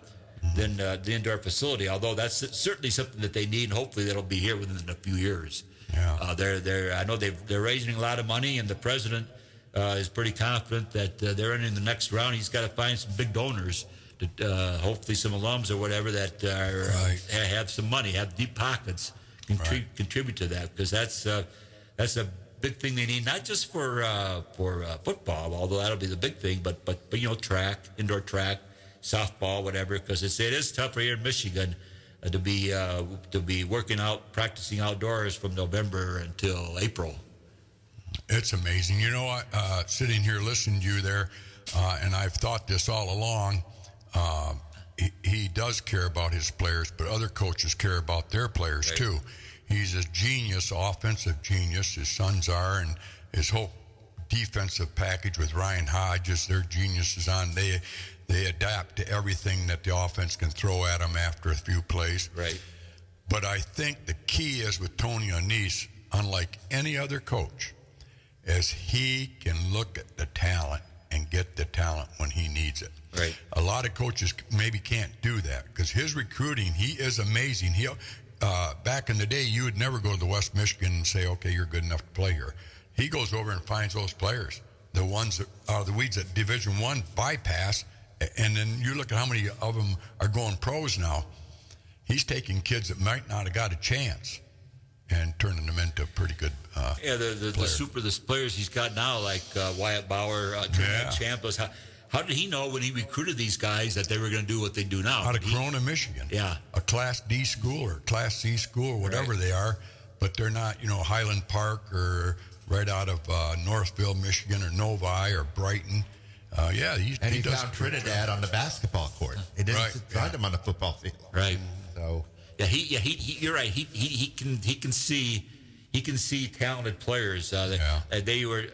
indoor facility. Although that's certainly something that they need, and hopefully that'll be here within a few years. Yeah, I know they're raising a lot of money, and the president is pretty confident that they're entering the next round. He's got to find some big donors. Hopefully some alums or whatever that have some money, have deep pockets, contribute to that, because that's a big thing they need, not just for football, although that'll be the big thing, but track, indoor track, softball, whatever, because it is tougher here in Michigan to be working out, practicing outdoors from November until April. It's amazing. You know what? Sitting here listening to you there, and I've thought this all along. He does care about his players, but other coaches care about their players too. He's a genius, offensive genius. His sons are, and his whole defensive package with Ryan Hodges, their geniuses on. They adapt to everything that the offense can throw at them after a few plays. Right. But I think the key is with Tony Anise, unlike any other coach, is he can look at the talent and get the talent when he needs it. Right. A lot of coaches maybe can't do that because his recruiting, he is amazing. Back in the day, you would never go to the West Michigan and say, okay, you're good enough to play here. He goes over and finds those players, the ones that are the weeds that Division I bypass, and then you look at how many of them are going pros now. He's taking kids that might not have got a chance and turning them into pretty good the players he's got now, like Wyatt Bauer, Chambliss. How did he know when he recruited these guys that they were going to do what they do now? Out of Corona, Michigan. Yeah. A Class D school or Class C school or whatever they are, but they're not, Highland Park or right out of Northville, Michigan, or Novi or Brighton. Yeah, And he does found Trinidad on the basketball court. He didn't find him on the football field. Right. So You're right. He can see talented players. They were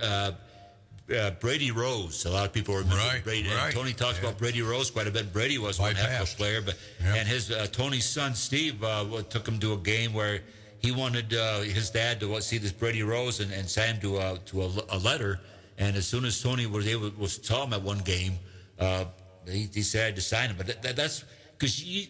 Brady Rose. A lot of people remember Brady. And Tony talks about Brady Rose quite a bit. Brady was one heck of a player, and his Tony's son Steve took him to a game where he wanted his dad to see this Brady Rose and send him to a letter. And as soon as Tony was able to tell him at one game, he decided to sign him. But that's because you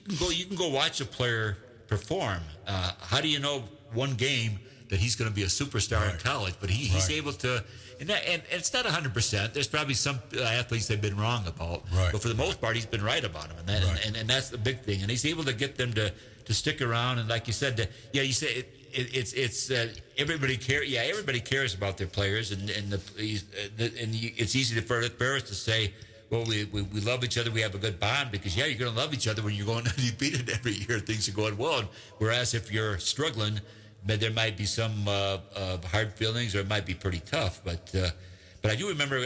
can go watch a player perform. How do you know one game that he's going to be a superstar in college? But he's able to, and it's not 100%. There's probably some athletes they've been wrong about, but for the most part, he's been right about them, and that's the big thing. And he's able to get them to stick around. And like you said, you say it's everybody cares. Yeah, everybody cares about their players, and it's easy for Ferris to say, well, we love each other. We have a good bond because, you're going to love each other when you're going undefeated every year. Things are going well. Whereas if you're struggling, there might be some hard feelings, or it might be pretty tough. But I do remember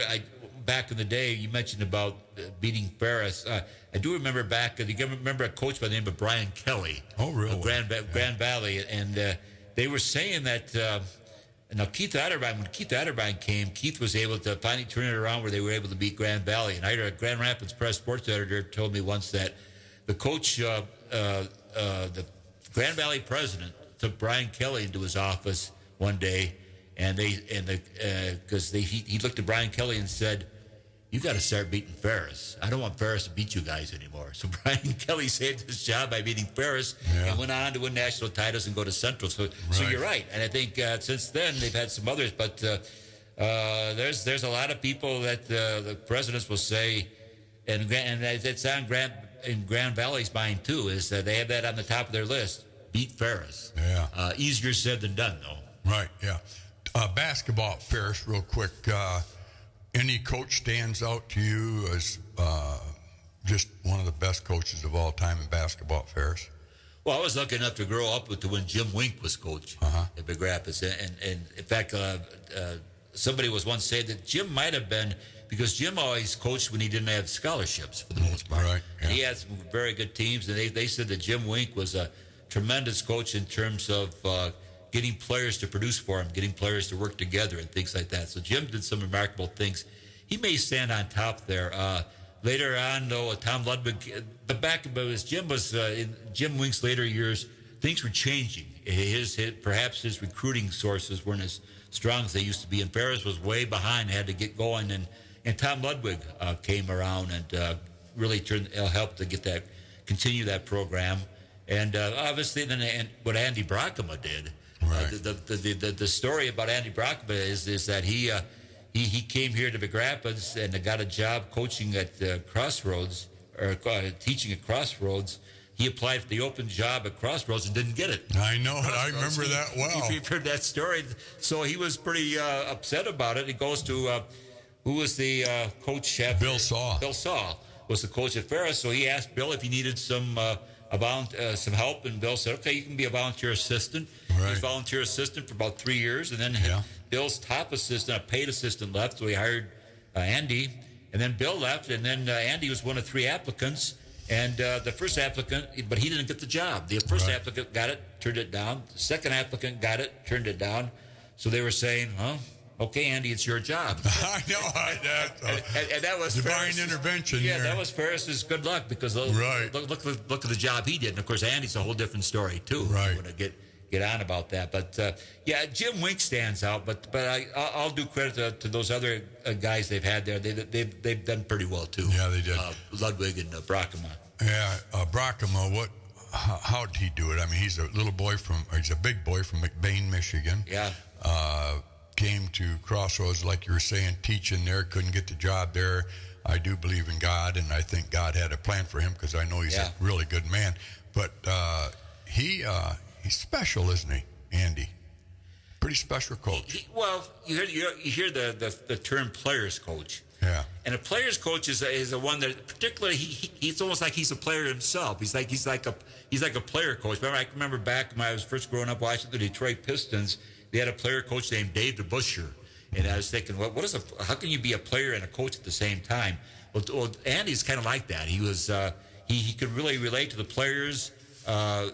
back in the day, you mentioned about beating Ferris. I do remember back. You remember a coach by the name of Brian Kelly. Oh, really? Of Grand Valley, and they were saying that. Now, when Keith Atterbein came, Keith was able to finally turn it around where they were able to beat Grand Valley. And I heard a Grand Rapids Press sports editor told me once that the coach, the Grand Valley president, took Brian Kelly into his office one day, and he looked at Brian Kelly and said, "You got to start beating Ferris. I don't want Ferris to beat you guys anymore." So Brian Kelly saved his job by beating Ferris and went on to win national titles and go to Central. So you're right, and I think since then they've had some others, but there's a lot of people that the presidents will say, and it's on Grand Valley's mind too, is that they have that on the top of their list: beat Ferris. Yeah, easier said than done, though. Right. Yeah. Basketball, Ferris, real quick. Any coach stands out to you as just one of the best coaches of all time in basketball, Ferris? Well, I was lucky enough to grow up to when Jim Wink was coach at Big Rapids. And in fact, somebody was once saying that Jim might have been, because Jim always coached when he didn't have scholarships for the most part. Right, yeah. And he had some very good teams. And they said that Jim Wink was a tremendous coach in terms of getting players to produce for him, getting players to work together and things like that. So Jim did some remarkable things. He may stand on top there. Later on, though, Tom Ludwig, but Jim was in Jim Wink's later years, things were changing. Perhaps his recruiting sources weren't as strong as they used to be, and Ferris was way behind, had to get going, and Tom Ludwig came around and really helped to continue that program. And obviously, then what Andy Brockema did. Right. The story about Andy Brockema is that he came here to Big Rapids and got a job coaching at Crossroads, or teaching at Crossroads. He applied for the open job at Crossroads and didn't get it. I know it. I remember that well. You've heard that story. So he was pretty upset about it. He goes to, who was the coach? Bill Saw. Bill Saw was the coach at Ferris. So he asked Bill if he needed some help, and Bill said, "Okay, you can be a volunteer assistant." Right. He was volunteer assistant for about 3 years, and then Bill's top assistant, a paid assistant, left, so he hired Andy, and then Bill left, and then Andy was one of 3 applicants, and the first applicant, but he didn't get the job. The first applicant got it, turned it down. The second applicant got it, turned it down. So they were saying, "Okay, Andy, it's your job." I know. And that was divine Ferris's intervention. Yeah, there. that was Ferris's good luck, because look at the job he did. And of course, Andy's a whole different story too. Right. I want to get on about that, but Jim Wink stands out. But I'll do credit to those other guys they've had there. They've done pretty well too. Yeah, they did. Ludwig and Brockema. Yeah, Brockema. How did he do it? I mean, he's a big boy from McBain, Michigan. Yeah. Came to Crossroads, like you were saying, teaching there, couldn't get the job there. I do believe in God, and I think God had a plan for him, because I know he's a really good man. But he's special, isn't he, Andy? Pretty special coach. You hear the term players coach. Yeah. And a players coach is a one that particularly he's almost like he's a player himself. He's like a player coach. I remember back when I was first growing up watching the Detroit Pistons. They had a player coach named Dave DeBuscher, And I was thinking, how can you be a player and a coach at the same time? Well, Andy's kind of like that. He was he could really relate to the players, and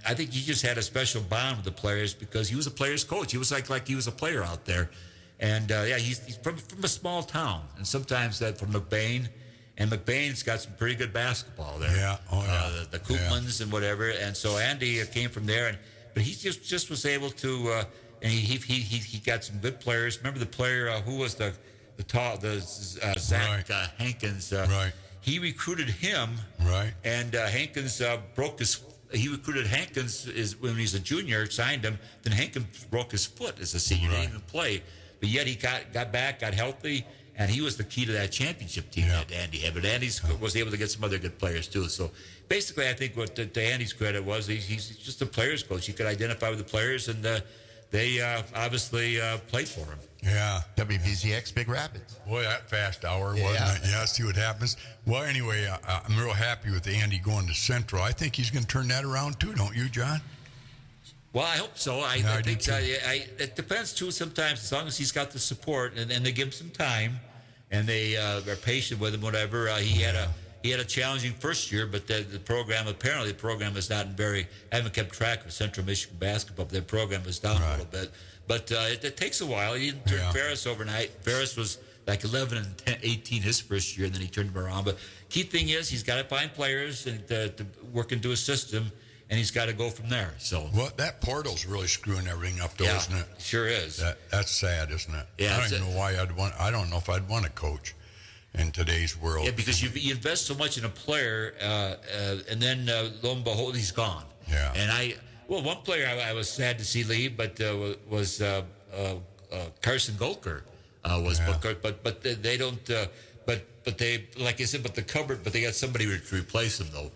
I think he just had a special bond with the players because he was a player's coach. He was like he was a player out there, and he's from a small town, and sometimes that from McBain, and McBain's got some pretty good basketball there. Yeah, the Koopmans and whatever, and so Andy came from there, but he just was able to, and he got some good players. Remember the player who was the Zach Hankins. Right. He recruited him. Right. And Hankins he recruited Hankins when he was a junior, signed him. Then Hankins broke his foot as a senior. He didn't even play. But yet he got back, got healthy, and he was the key to that championship team that Andy had. But Andy was able to get some other good players too. So basically, I think what to Andy's credit was he's just a players coach. He could identify with the players, and they obviously played for him. Yeah. WBZX Big Rapids. Boy, that fast hour, wasn't it? Yeah, see what happens. Well, anyway, I'm real happy with Andy going to Central. I think he's going to turn that around too, don't you, John? Well, I hope so. I think it depends too sometimes, as long as he's got the support and they give him some time and they are patient with him, whatever. He had a challenging first year, but the program is not I haven't kept track of Central Michigan basketball, but their program is down a little bit. But it takes a while. He didn't turn Ferris overnight. Ferris was like 11 and 10, 18 his first year, and then he turned him around. But key thing is he's got to find players and to work into a system, and he's got to go from there. So that portal's really screwing everything up, though, isn't it? Sure is. That's sad, isn't it? Yeah, I don't even know why I don't know if I'd want to coach in today's world. Yeah, because you invest so much in a player, and then lo and behold, he's gone. Yeah. And one player I was sad to see leave, but was Carson Golker. But they don't. But they, like I said, but they got somebody to replace him though.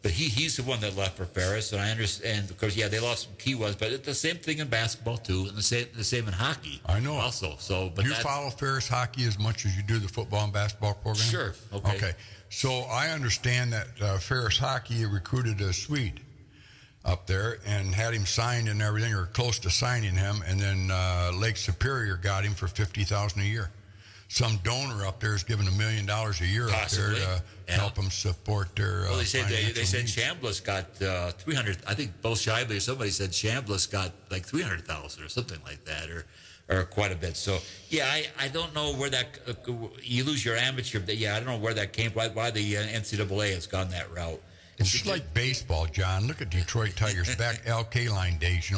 But he's the one that left for Ferris, and I understand. Of course, they lost some key ones, but it's the same thing in basketball too, and the same in hockey. I know. Also, but you follow Ferris hockey as much as you do the football and basketball program? Sure. Okay. So I understand that Ferris hockey recruited a Swede up there and had him signed and everything, or close to signing him, and then Lake Superior got him for $50,000 a year. Some donor up there is giving $1 million a year Possibly. up there to help them support their. Well, they said needs. Chambliss got 300. I think both Shively or somebody said Chambliss got like 300,000 or something like that, or quite a bit. So I don't know where that you lose your amateur. I don't know where that came. Why the NCAA has gone that route. It's just like baseball, John. Look at Detroit Tigers back Al Kaline days.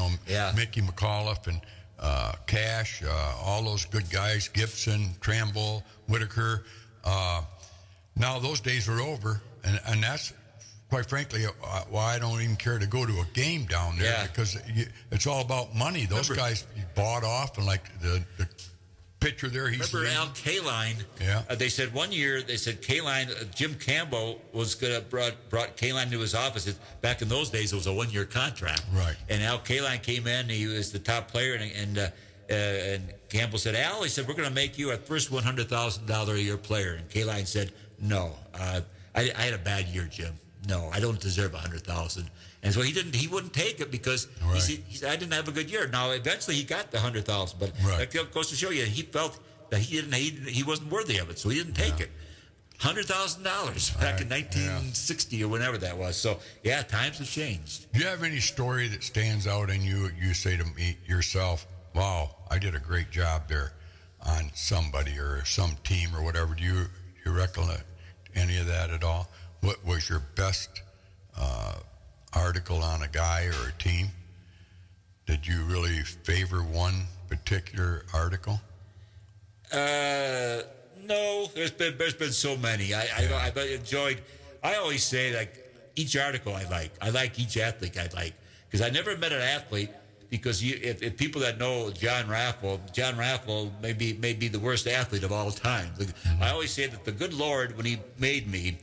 Mickey McAuliffe and Cash, all those good guys, Gibson, Tramble, Whitaker. Now those days are over, and that's quite frankly why I don't even care to go to a game down there because it's all about money. Those guys bought off, and like the pitcher there. Remember Al Kaline? Yeah. They said one year, Kaline, Jim Campbell was going to brought Kaline to his office. Back in those days, it was a 1-year contract. Right. And Al Kaline came in. He was the top player, and Campbell said, Al, he said, we're going to make you our first $100,000 a year player. And Kaline said, no, I had a bad year, Jim. No, I don't deserve $100,000. And so he wouldn't take it because he said, I didn't have a good year. Now, eventually he got the $100,000, but that goes to show you, he felt that he wasn't worthy of it, so he didn't take it. $100,000 back in 1960 or whenever that was. So, times have changed. Do you have any story that stands out and you say to me yourself, wow, I did a great job there on somebody or some team or whatever? Do you recollect any of that at all? What was your best article on a guy or a team? Did you really favor one particular article? No, there's been so many. I've enjoyed. I always say like each article I like each athlete I like, because I never met an athlete. Because if people that know John Raffel may be the worst athlete of all time. I always say that the good Lord, when He made me,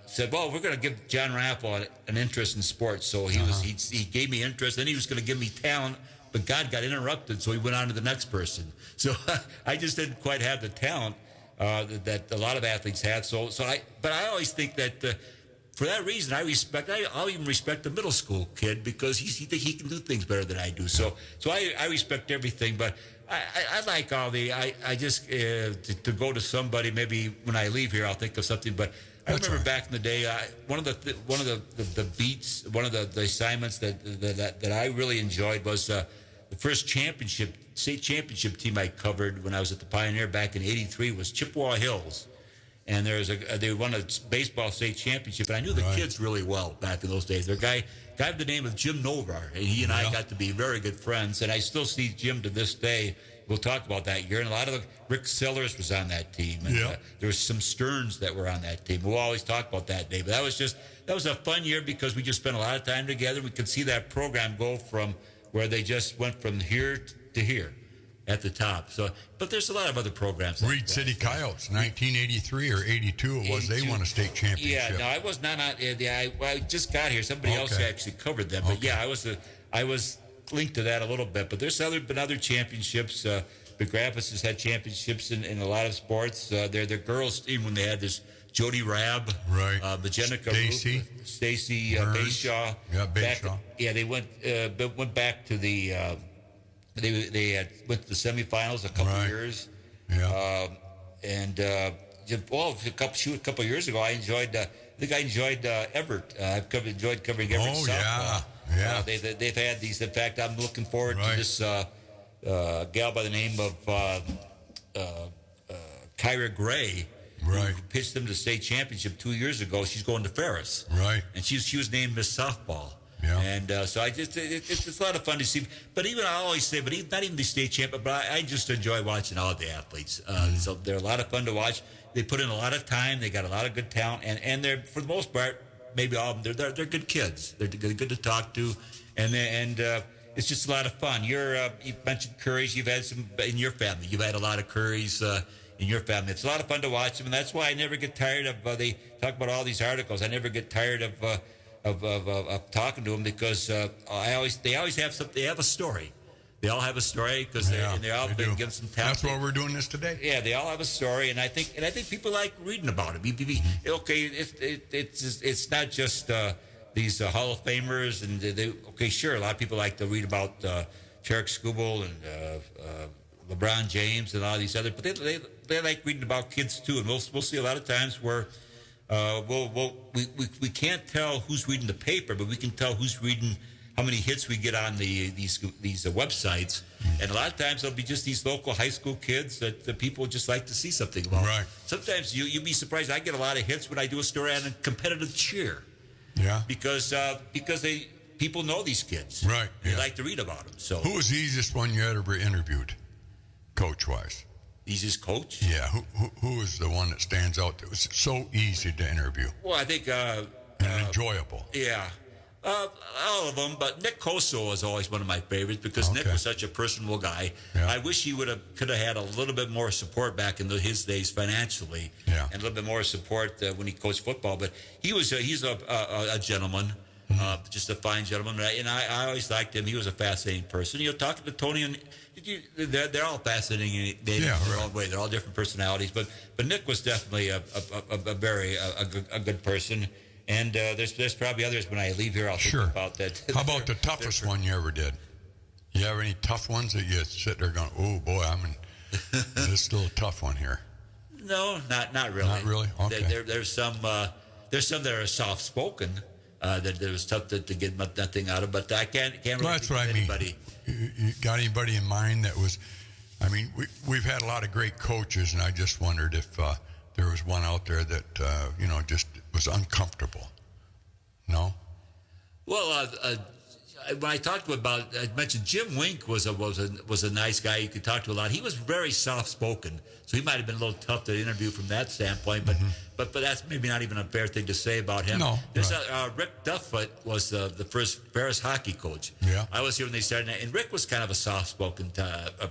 said, well, we're going to give John Raffel an interest in sports. So he gave me interest, then he was going to give me talent, but God got interrupted, so he went on to the next person. So I just didn't quite have the talent that a lot of athletes had. But I always think that for that reason, I'll even respect the middle school kid because he thinks he can do things better than I do. So I respect everything, but I like all I just, to go to somebody, maybe when I leave here, I'll think of something, but I remember back in the day, one of the beats, one of the assignments that I really enjoyed was the first state championship team I covered when I was at the Pioneer back in '83 was Chippewa Hills. And they won a baseball state championship, and I knew the kids really well back in those days. There's a guy by the name of Jim Novar, and he and I got to be very good friends, and I still see Jim to this day. We'll talk about that year, and a lot of Rick Sellers was on that team, and there was some Stearns that were on that team. We'll always talk about that day, but that was a fun year because we just spent a lot of time together. We could see that program go from where they just went from here to here at the top. So, but there's a lot of other programs. Reed City Coyotes, 1983 or 82 it was. 82. They won a state championship. Yeah, no, I was not on. I just got here. Somebody else actually covered them. But yeah, I was linked to that a little bit. But there's been other championships. Big Rapids has had championships in a lot of sports. Their girls team when they had this Jody Rabb, Majenica, Stacy Bayshaw. Yeah, Bayshaw. They went back to the. They went to the semifinals a couple of years. Yeah. A couple of years ago, I enjoyed Everett. I've enjoyed covering Everett softball. Yeah. They've had these. In fact, I'm looking forward to this gal by the name of Kyra Gray. Who pitched them to the state championship 2 years ago. She's going to Ferris. And she was named Miss Softball. Yeah. And so it's a lot of fun to see. But even I always say, not even the state champion, but I just enjoy watching all the athletes. So they're a lot of fun to watch. They put in a lot of time. They got a lot of good talent, and they're for the most part, maybe all of them, they're good kids. They're good to talk to, and it's just a lot of fun. You mentioned Curries. You've had some in your family. You've had a lot of Curries in your family. It's a lot of fun to watch them, and that's why I never get tired of. They talk about all these articles. I never get tired of talking to them because they always have something. They have a story. They all have a story because they're all been given some talent. That's why we're doing this today. Yeah, they all have a story, and I think people like reading about it. Okay, it's not just these Hall of Famers, and sure, a lot of people like to read about Tarek Skubal and LeBron James and all these other, but they like reading about kids too, and we'll see a lot of times where. We can't tell who's reading the paper, but we can tell who's reading how many hits we get on these websites. And a lot of times there'll be just these local high school kids that the people just like to see something about. Sometimes you'd be surprised. I get a lot of hits when I do a story on a competitive cheer. Yeah. Because people know these kids. They like to read about them. So who was the easiest one you ever interviewed, coach-wise? Easiest coach? Yeah. Who is the one that stands out that was so easy to interview? Well, I think and enjoyable. Yeah. All of them, but Nick Koso was always one of my favorites because Nick was such a personable guy. Yeah. I wish he could have had a little bit more support back in his days financially, and a little bit more support when he coached football. But he's a gentleman, just a fine gentleman, and I always liked him. He was a fascinating person. Talking to Tony and. They're all fascinating in their own way. They're all different personalities, but Nick was definitely a very good person. And there's probably others when I leave here. I'll think about that. How about the toughest one you ever did? You have any tough ones that you sit there going, "Oh boy, this is still a tough one here"? No, not really. Not really. Okay. There's some that are soft spoken. That it was tough to get nothing out of, but I can't really that's what I mean. Anybody. You got anybody in mind that was? I mean, we've had a lot of great coaches, and I just wondered if there was one out there that just was uncomfortable. No. Well, when I talked about, I mentioned Jim Wink was a nice guy you could talk to a lot. He was very soft spoken, so he might have been a little tough to interview from that standpoint. But that's maybe not even a fair thing to say about him. No. Rick Duffett was the first Ferris hockey coach. Yeah. I was here when they started, and Rick was kind of a soft spoken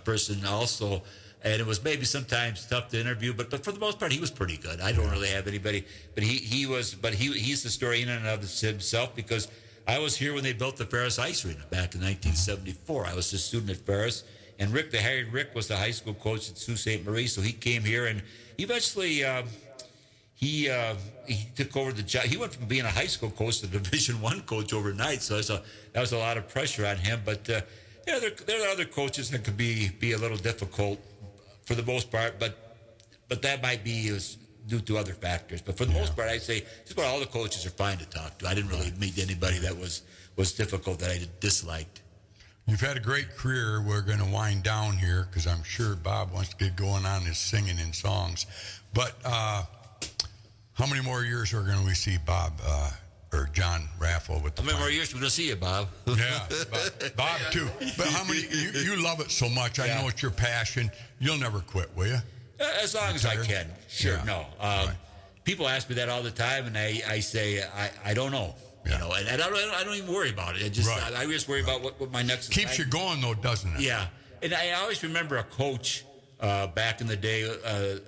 person also. And it was maybe sometimes tough to interview, but for the most part, he was pretty good. I don't really have anybody, but he's the story in and of himself because I was here when they built the Ferris Ice Arena back in 1974. I was a student at Ferris, and Rick was the high school coach at Sault Ste. Marie, so he came here, and eventually he took over the job. He went from being a high school coach to Division I coach overnight. So that was a lot of pressure on him. But there are other coaches that could be a little difficult for the most part. But that might be due to other factors. But for the most part, I'd say just about all the coaches are fine to talk to. I didn't really meet anybody that was difficult that I disliked. You've had a great career. We're going to wind down here because I'm sure Bob wants to get going on his singing and songs. But how many more years are going to see Bob or John Raffel with the How many more years are we going to see you, Bob? Yeah, Bob too. But how many? You love it so much. I know it's your passion. You'll never quit, will you? As long as I can. Sure, Yeah. no. Right. People ask me that all the time, and I say I don't know. Yeah. You know, and I don't even worry about it. I just worry about what my next Keeps you going though, doesn't it? Yeah, and I always remember a coach back in the day,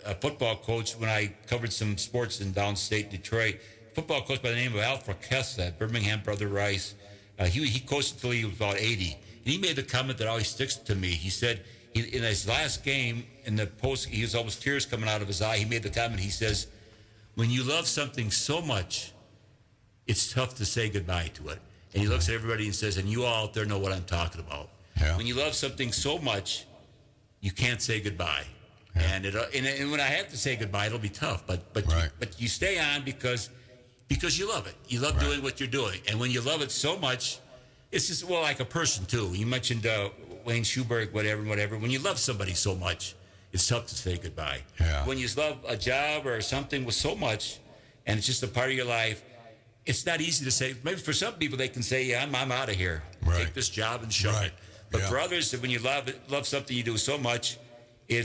a football coach when I covered some sports in downstate Detroit. Football coach by the name of Alfred Kessa at Birmingham Brother Rice. He coached until he was about 80, and he made the comment that always sticks to me. He said in his last game in the post, he was almost tears coming out of his eye. He made the comment. He says, "When you love something so much, it's tough to say goodbye to it." And he looks at everybody and says, and you all out there know what I'm talking about. Yeah. When you love something so much, you can't say goodbye. Yeah. And when I have to say goodbye, it'll be tough. But you stay on because you love it. You love doing what you're doing. And when you love it so much, it's just, well, like a person too. You mentioned Wayne Schuberg, whatever. When you love somebody so much, it's tough to say goodbye. Yeah. When you love a job or something with so much, and it's just a part of your life, it's not easy to say. Maybe for some people, they can say, "Yeah, I'm out of here. Right. Take this job and shove it." But for others, when you love something you do so much, you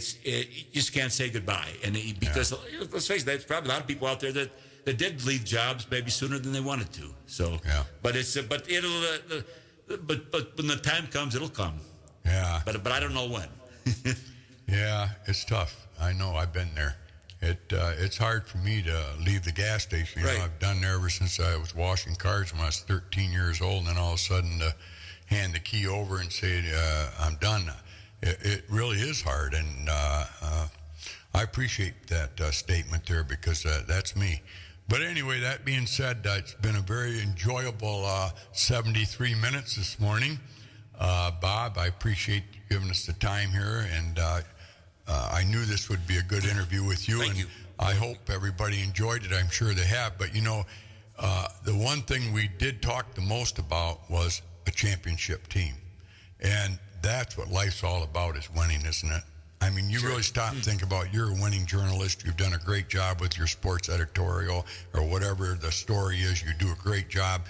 just can't say goodbye. And because let's face it, there's probably a lot of people out there that did leave jobs maybe sooner than they wanted to. So, but when the time comes, it'll come. Yeah. But I don't know when. Yeah, it's tough. I know. I've been there. It's hard for me to leave the gas station. You know, I've done there ever since I was washing cars when I was 13 years old, and then all of a sudden hand the key over and say, I'm done. It really is hard, and I appreciate that statement there because that's me. But anyway, that being said, it's been a very enjoyable 73 minutes this morning. Bob, I appreciate you giving us the time here, and I knew this would be a good interview with you. Thank you. I hope everybody enjoyed it. I'm sure they have. But, you know, the one thing we did talk the most about was a championship team. And that's what life's all about, is winning, isn't it? I mean, you really stop and think about, you're a winning journalist. You've done a great job with your sports editorial or whatever the story is. You do a great job.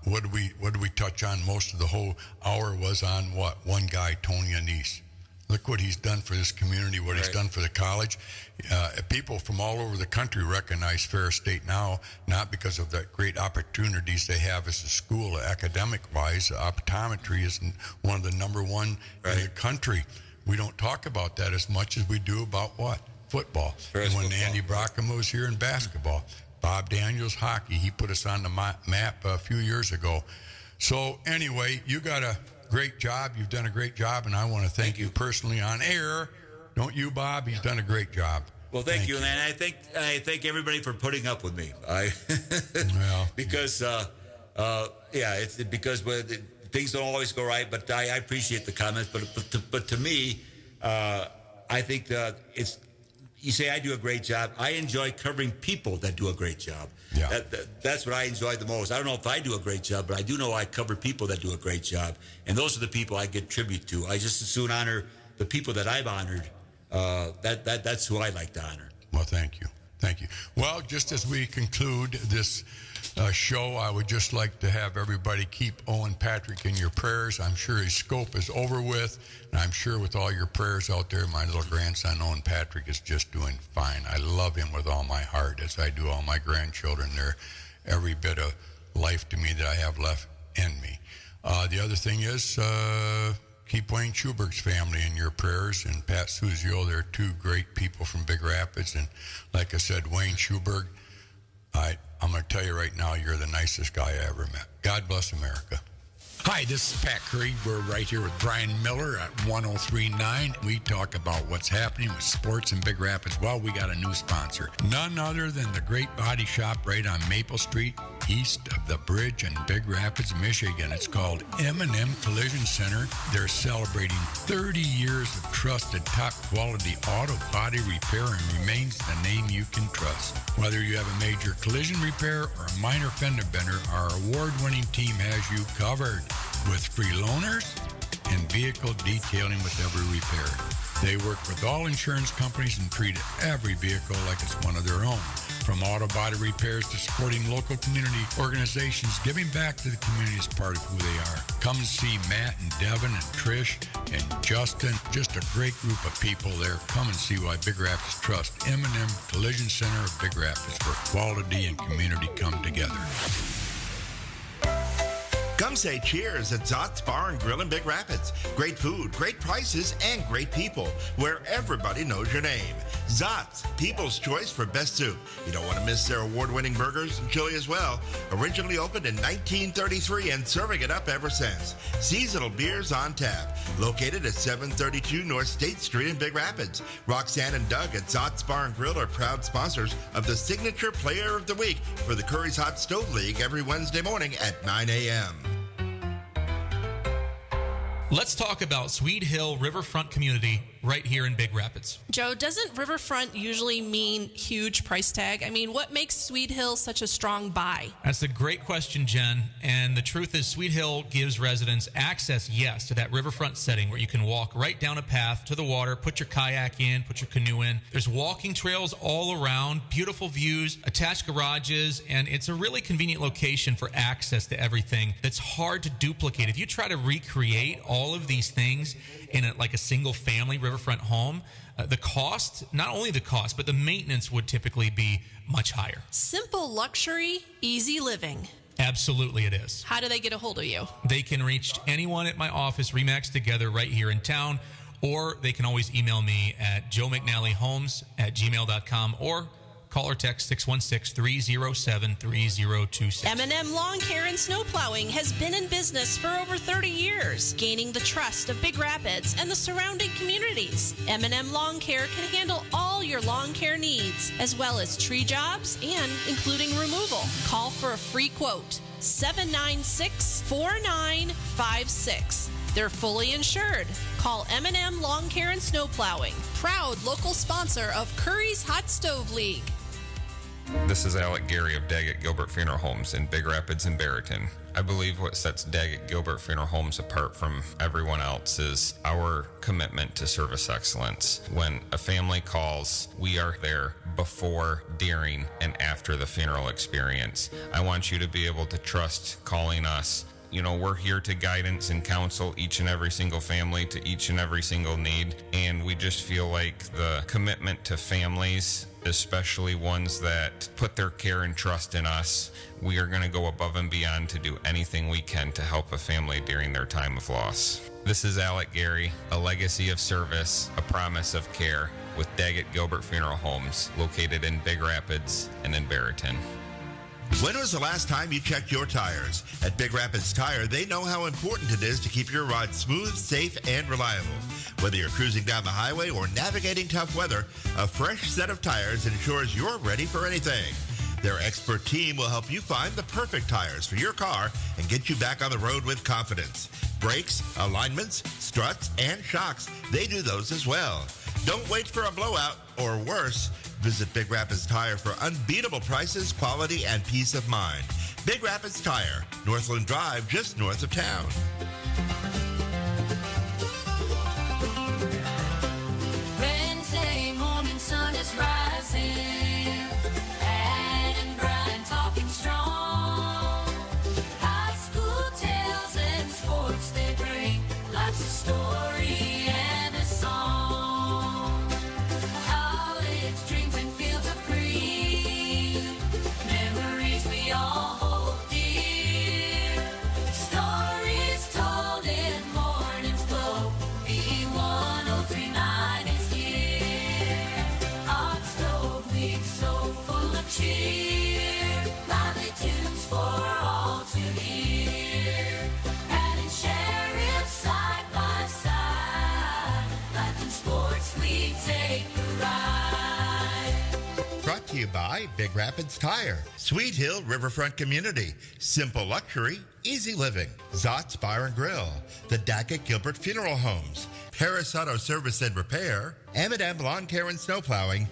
What did we touch on? Most of the whole hour was on what? One guy, Tony Anise. Look what he's done for this community, what he's done for the college. People from all over the country recognize Ferris State now, not because of the great opportunities they have as a school, academic-wise. Optometry is one of the number one in the country. We don't talk about that as much as we do about what? Football. And when Andy Brockham was here in basketball, Bob Daniels, hockey, he put us on the map a few years ago. So anyway, you got a great job. You've done a great job, and I want to thank you personally on air. Don't you, Bob? He's done a great job. Well, thank you, and I thank everybody for putting up with me. Because it's because things don't always go right. But I appreciate the comments. But to me, I think it's. You say I do a great job. I enjoy covering people that do a great job. Yeah. That's what I enjoy the most. I don't know if I do a great job, but I do know I cover people that do a great job. And those are the people I get tribute to. I just as soon honor the people that I've honored. That's who I like to honor. Well, thank you. Thank you. Well, just as we conclude this show, I would just like to have everybody keep Owen Patrick in your prayers. I'm sure his scope is over with, and I'm sure with all your prayers out there, my little grandson Owen Patrick is just doing fine. I love him with all my heart, as I do all my grandchildren. They're every bit of life to me that I have left in me. The other thing is, keep Wayne Schuberg's family in your prayers, and Pat Suzio. They're two great people from Big Rapids, and like I said, Wayne Schuberg, I'm going to tell you right now, you're the nicest guy I ever met. God bless America. Hi, this is Pat Curry. We're right here with Brian Miller at 1039. We talk about what's happening with sports in Big Rapids. Well, we got a new sponsor. None other than the Great Body Shop right on Maple Street, east of the bridge in Big Rapids, Michigan. It's called M&M Collision Center. They're celebrating 30 years of trusted, top-quality auto body repair and remains the name you can trust. Whether you have a major collision repair or a minor fender bender, our award-winning team has you covered with free loaners and vehicle detailing with every repair. They work with all insurance companies and treat every vehicle like it's one of their own. From auto body repairs to supporting local community organizations, giving back to the community is part of who they are. Come and see Matt and Devin and Trish and Justin. Just a great group of people there. Come and see why Big Rapids trust M&M Collision Center of Big Rapids, where quality and community come together. Come say cheers at Zott's Bar and Grill in Big Rapids. Great food, great prices, and great people, where everybody knows your name. Zott's, people's choice for best soup. You don't want to miss their award-winning burgers and chili as well. Originally opened in 1933 and serving it up ever since. Seasonal beers on tap. Located at 732 North State Street in Big Rapids. Roxanne and Doug at Zott's Bar and Grill are proud sponsors of the Signature Player of the Week for the Curries Hot Stove League every Wednesday morning at 9 a.m. Let's talk about Swede Hill Riverfront Community right here in Big Rapids. Joe, doesn't riverfront usually mean huge price tag? I mean, what makes Swede Hill such a strong buy? That's a great question, Jen. And the truth is, Swede Hill gives residents access, yes, to that riverfront setting where you can walk right down a path to the water, put your kayak in, put your canoe in. There's walking trails all around, beautiful views, attached garages, and it's a really convenient location for access to everything that's hard to duplicate. If you try to recreate all of these things in like a single family riverfront home, the cost, not only the cost, but the maintenance would typically be much higher. Simple luxury, easy living. Absolutely it is. How do they get a hold of you? They can reach anyone at my office, Remax Together, right here in town, or they can always email me at joemcnallyhomes@gmail.com or call or text 616-307-3026. M&M Lawn Care and Snow Plowing has been in business for over 30 years, gaining the trust of Big Rapids and the surrounding communities. M&M Lawn Care can handle all your lawn care needs, as well as tree jobs and including removal. Call for a free quote, 796-4956. They're fully insured. Call M&M Lawn Care and Snow Plowing, proud local sponsor of Curries Hot Stove League. This is Alec Gary of Daggett Gilbert Funeral Homes in Big Rapids and Barrington. I believe what sets Daggett Gilbert Funeral Homes apart from everyone else is our commitment to service excellence. When a family calls, we are there before, during, and after the funeral experience. I want you to be able to trust calling us. You know, we're here to guidance and counsel each and every single family to each and every single need. And we just feel like the commitment to families, especially ones that put their care and trust in us, we are going to go above and beyond to do anything we can to help a family during their time of loss. This is Alec Gary, a legacy of service, a promise of care with Daggett Gilbert Funeral Homes, located in Big Rapids and in Barrington. When was the last time you checked your tires? At Big Rapids Tire, they know how important it is to keep your ride smooth, safe, and reliable. Whether you're cruising down the highway or navigating tough weather, a fresh set of tires ensures you're ready for anything. Their expert team will help you find the perfect tires for your car and get you back on the road with confidence. Brakes, alignments, struts, and shocks, they do those as well. Don't wait for a blowout, or worse, visit Big Rapids Tire for unbeatable prices, quality, and peace of mind. Big Rapids Tire, Northland Drive, just north of town. Wednesday morning sun is rising, and bright talking strong. High school tales and sports they bring, life's a story and a song. College dreams and fields of green, memories we all hold dear. Stories told you by Big Rapids Tire, Sweet Hill Riverfront Community, Simple Luxury, Easy Living, Zott's Bar and Grill, the Daggett Gilbert Funeral Homes, Paris Auto Service and Repair, M&M Lawn Care and Snow Plowing,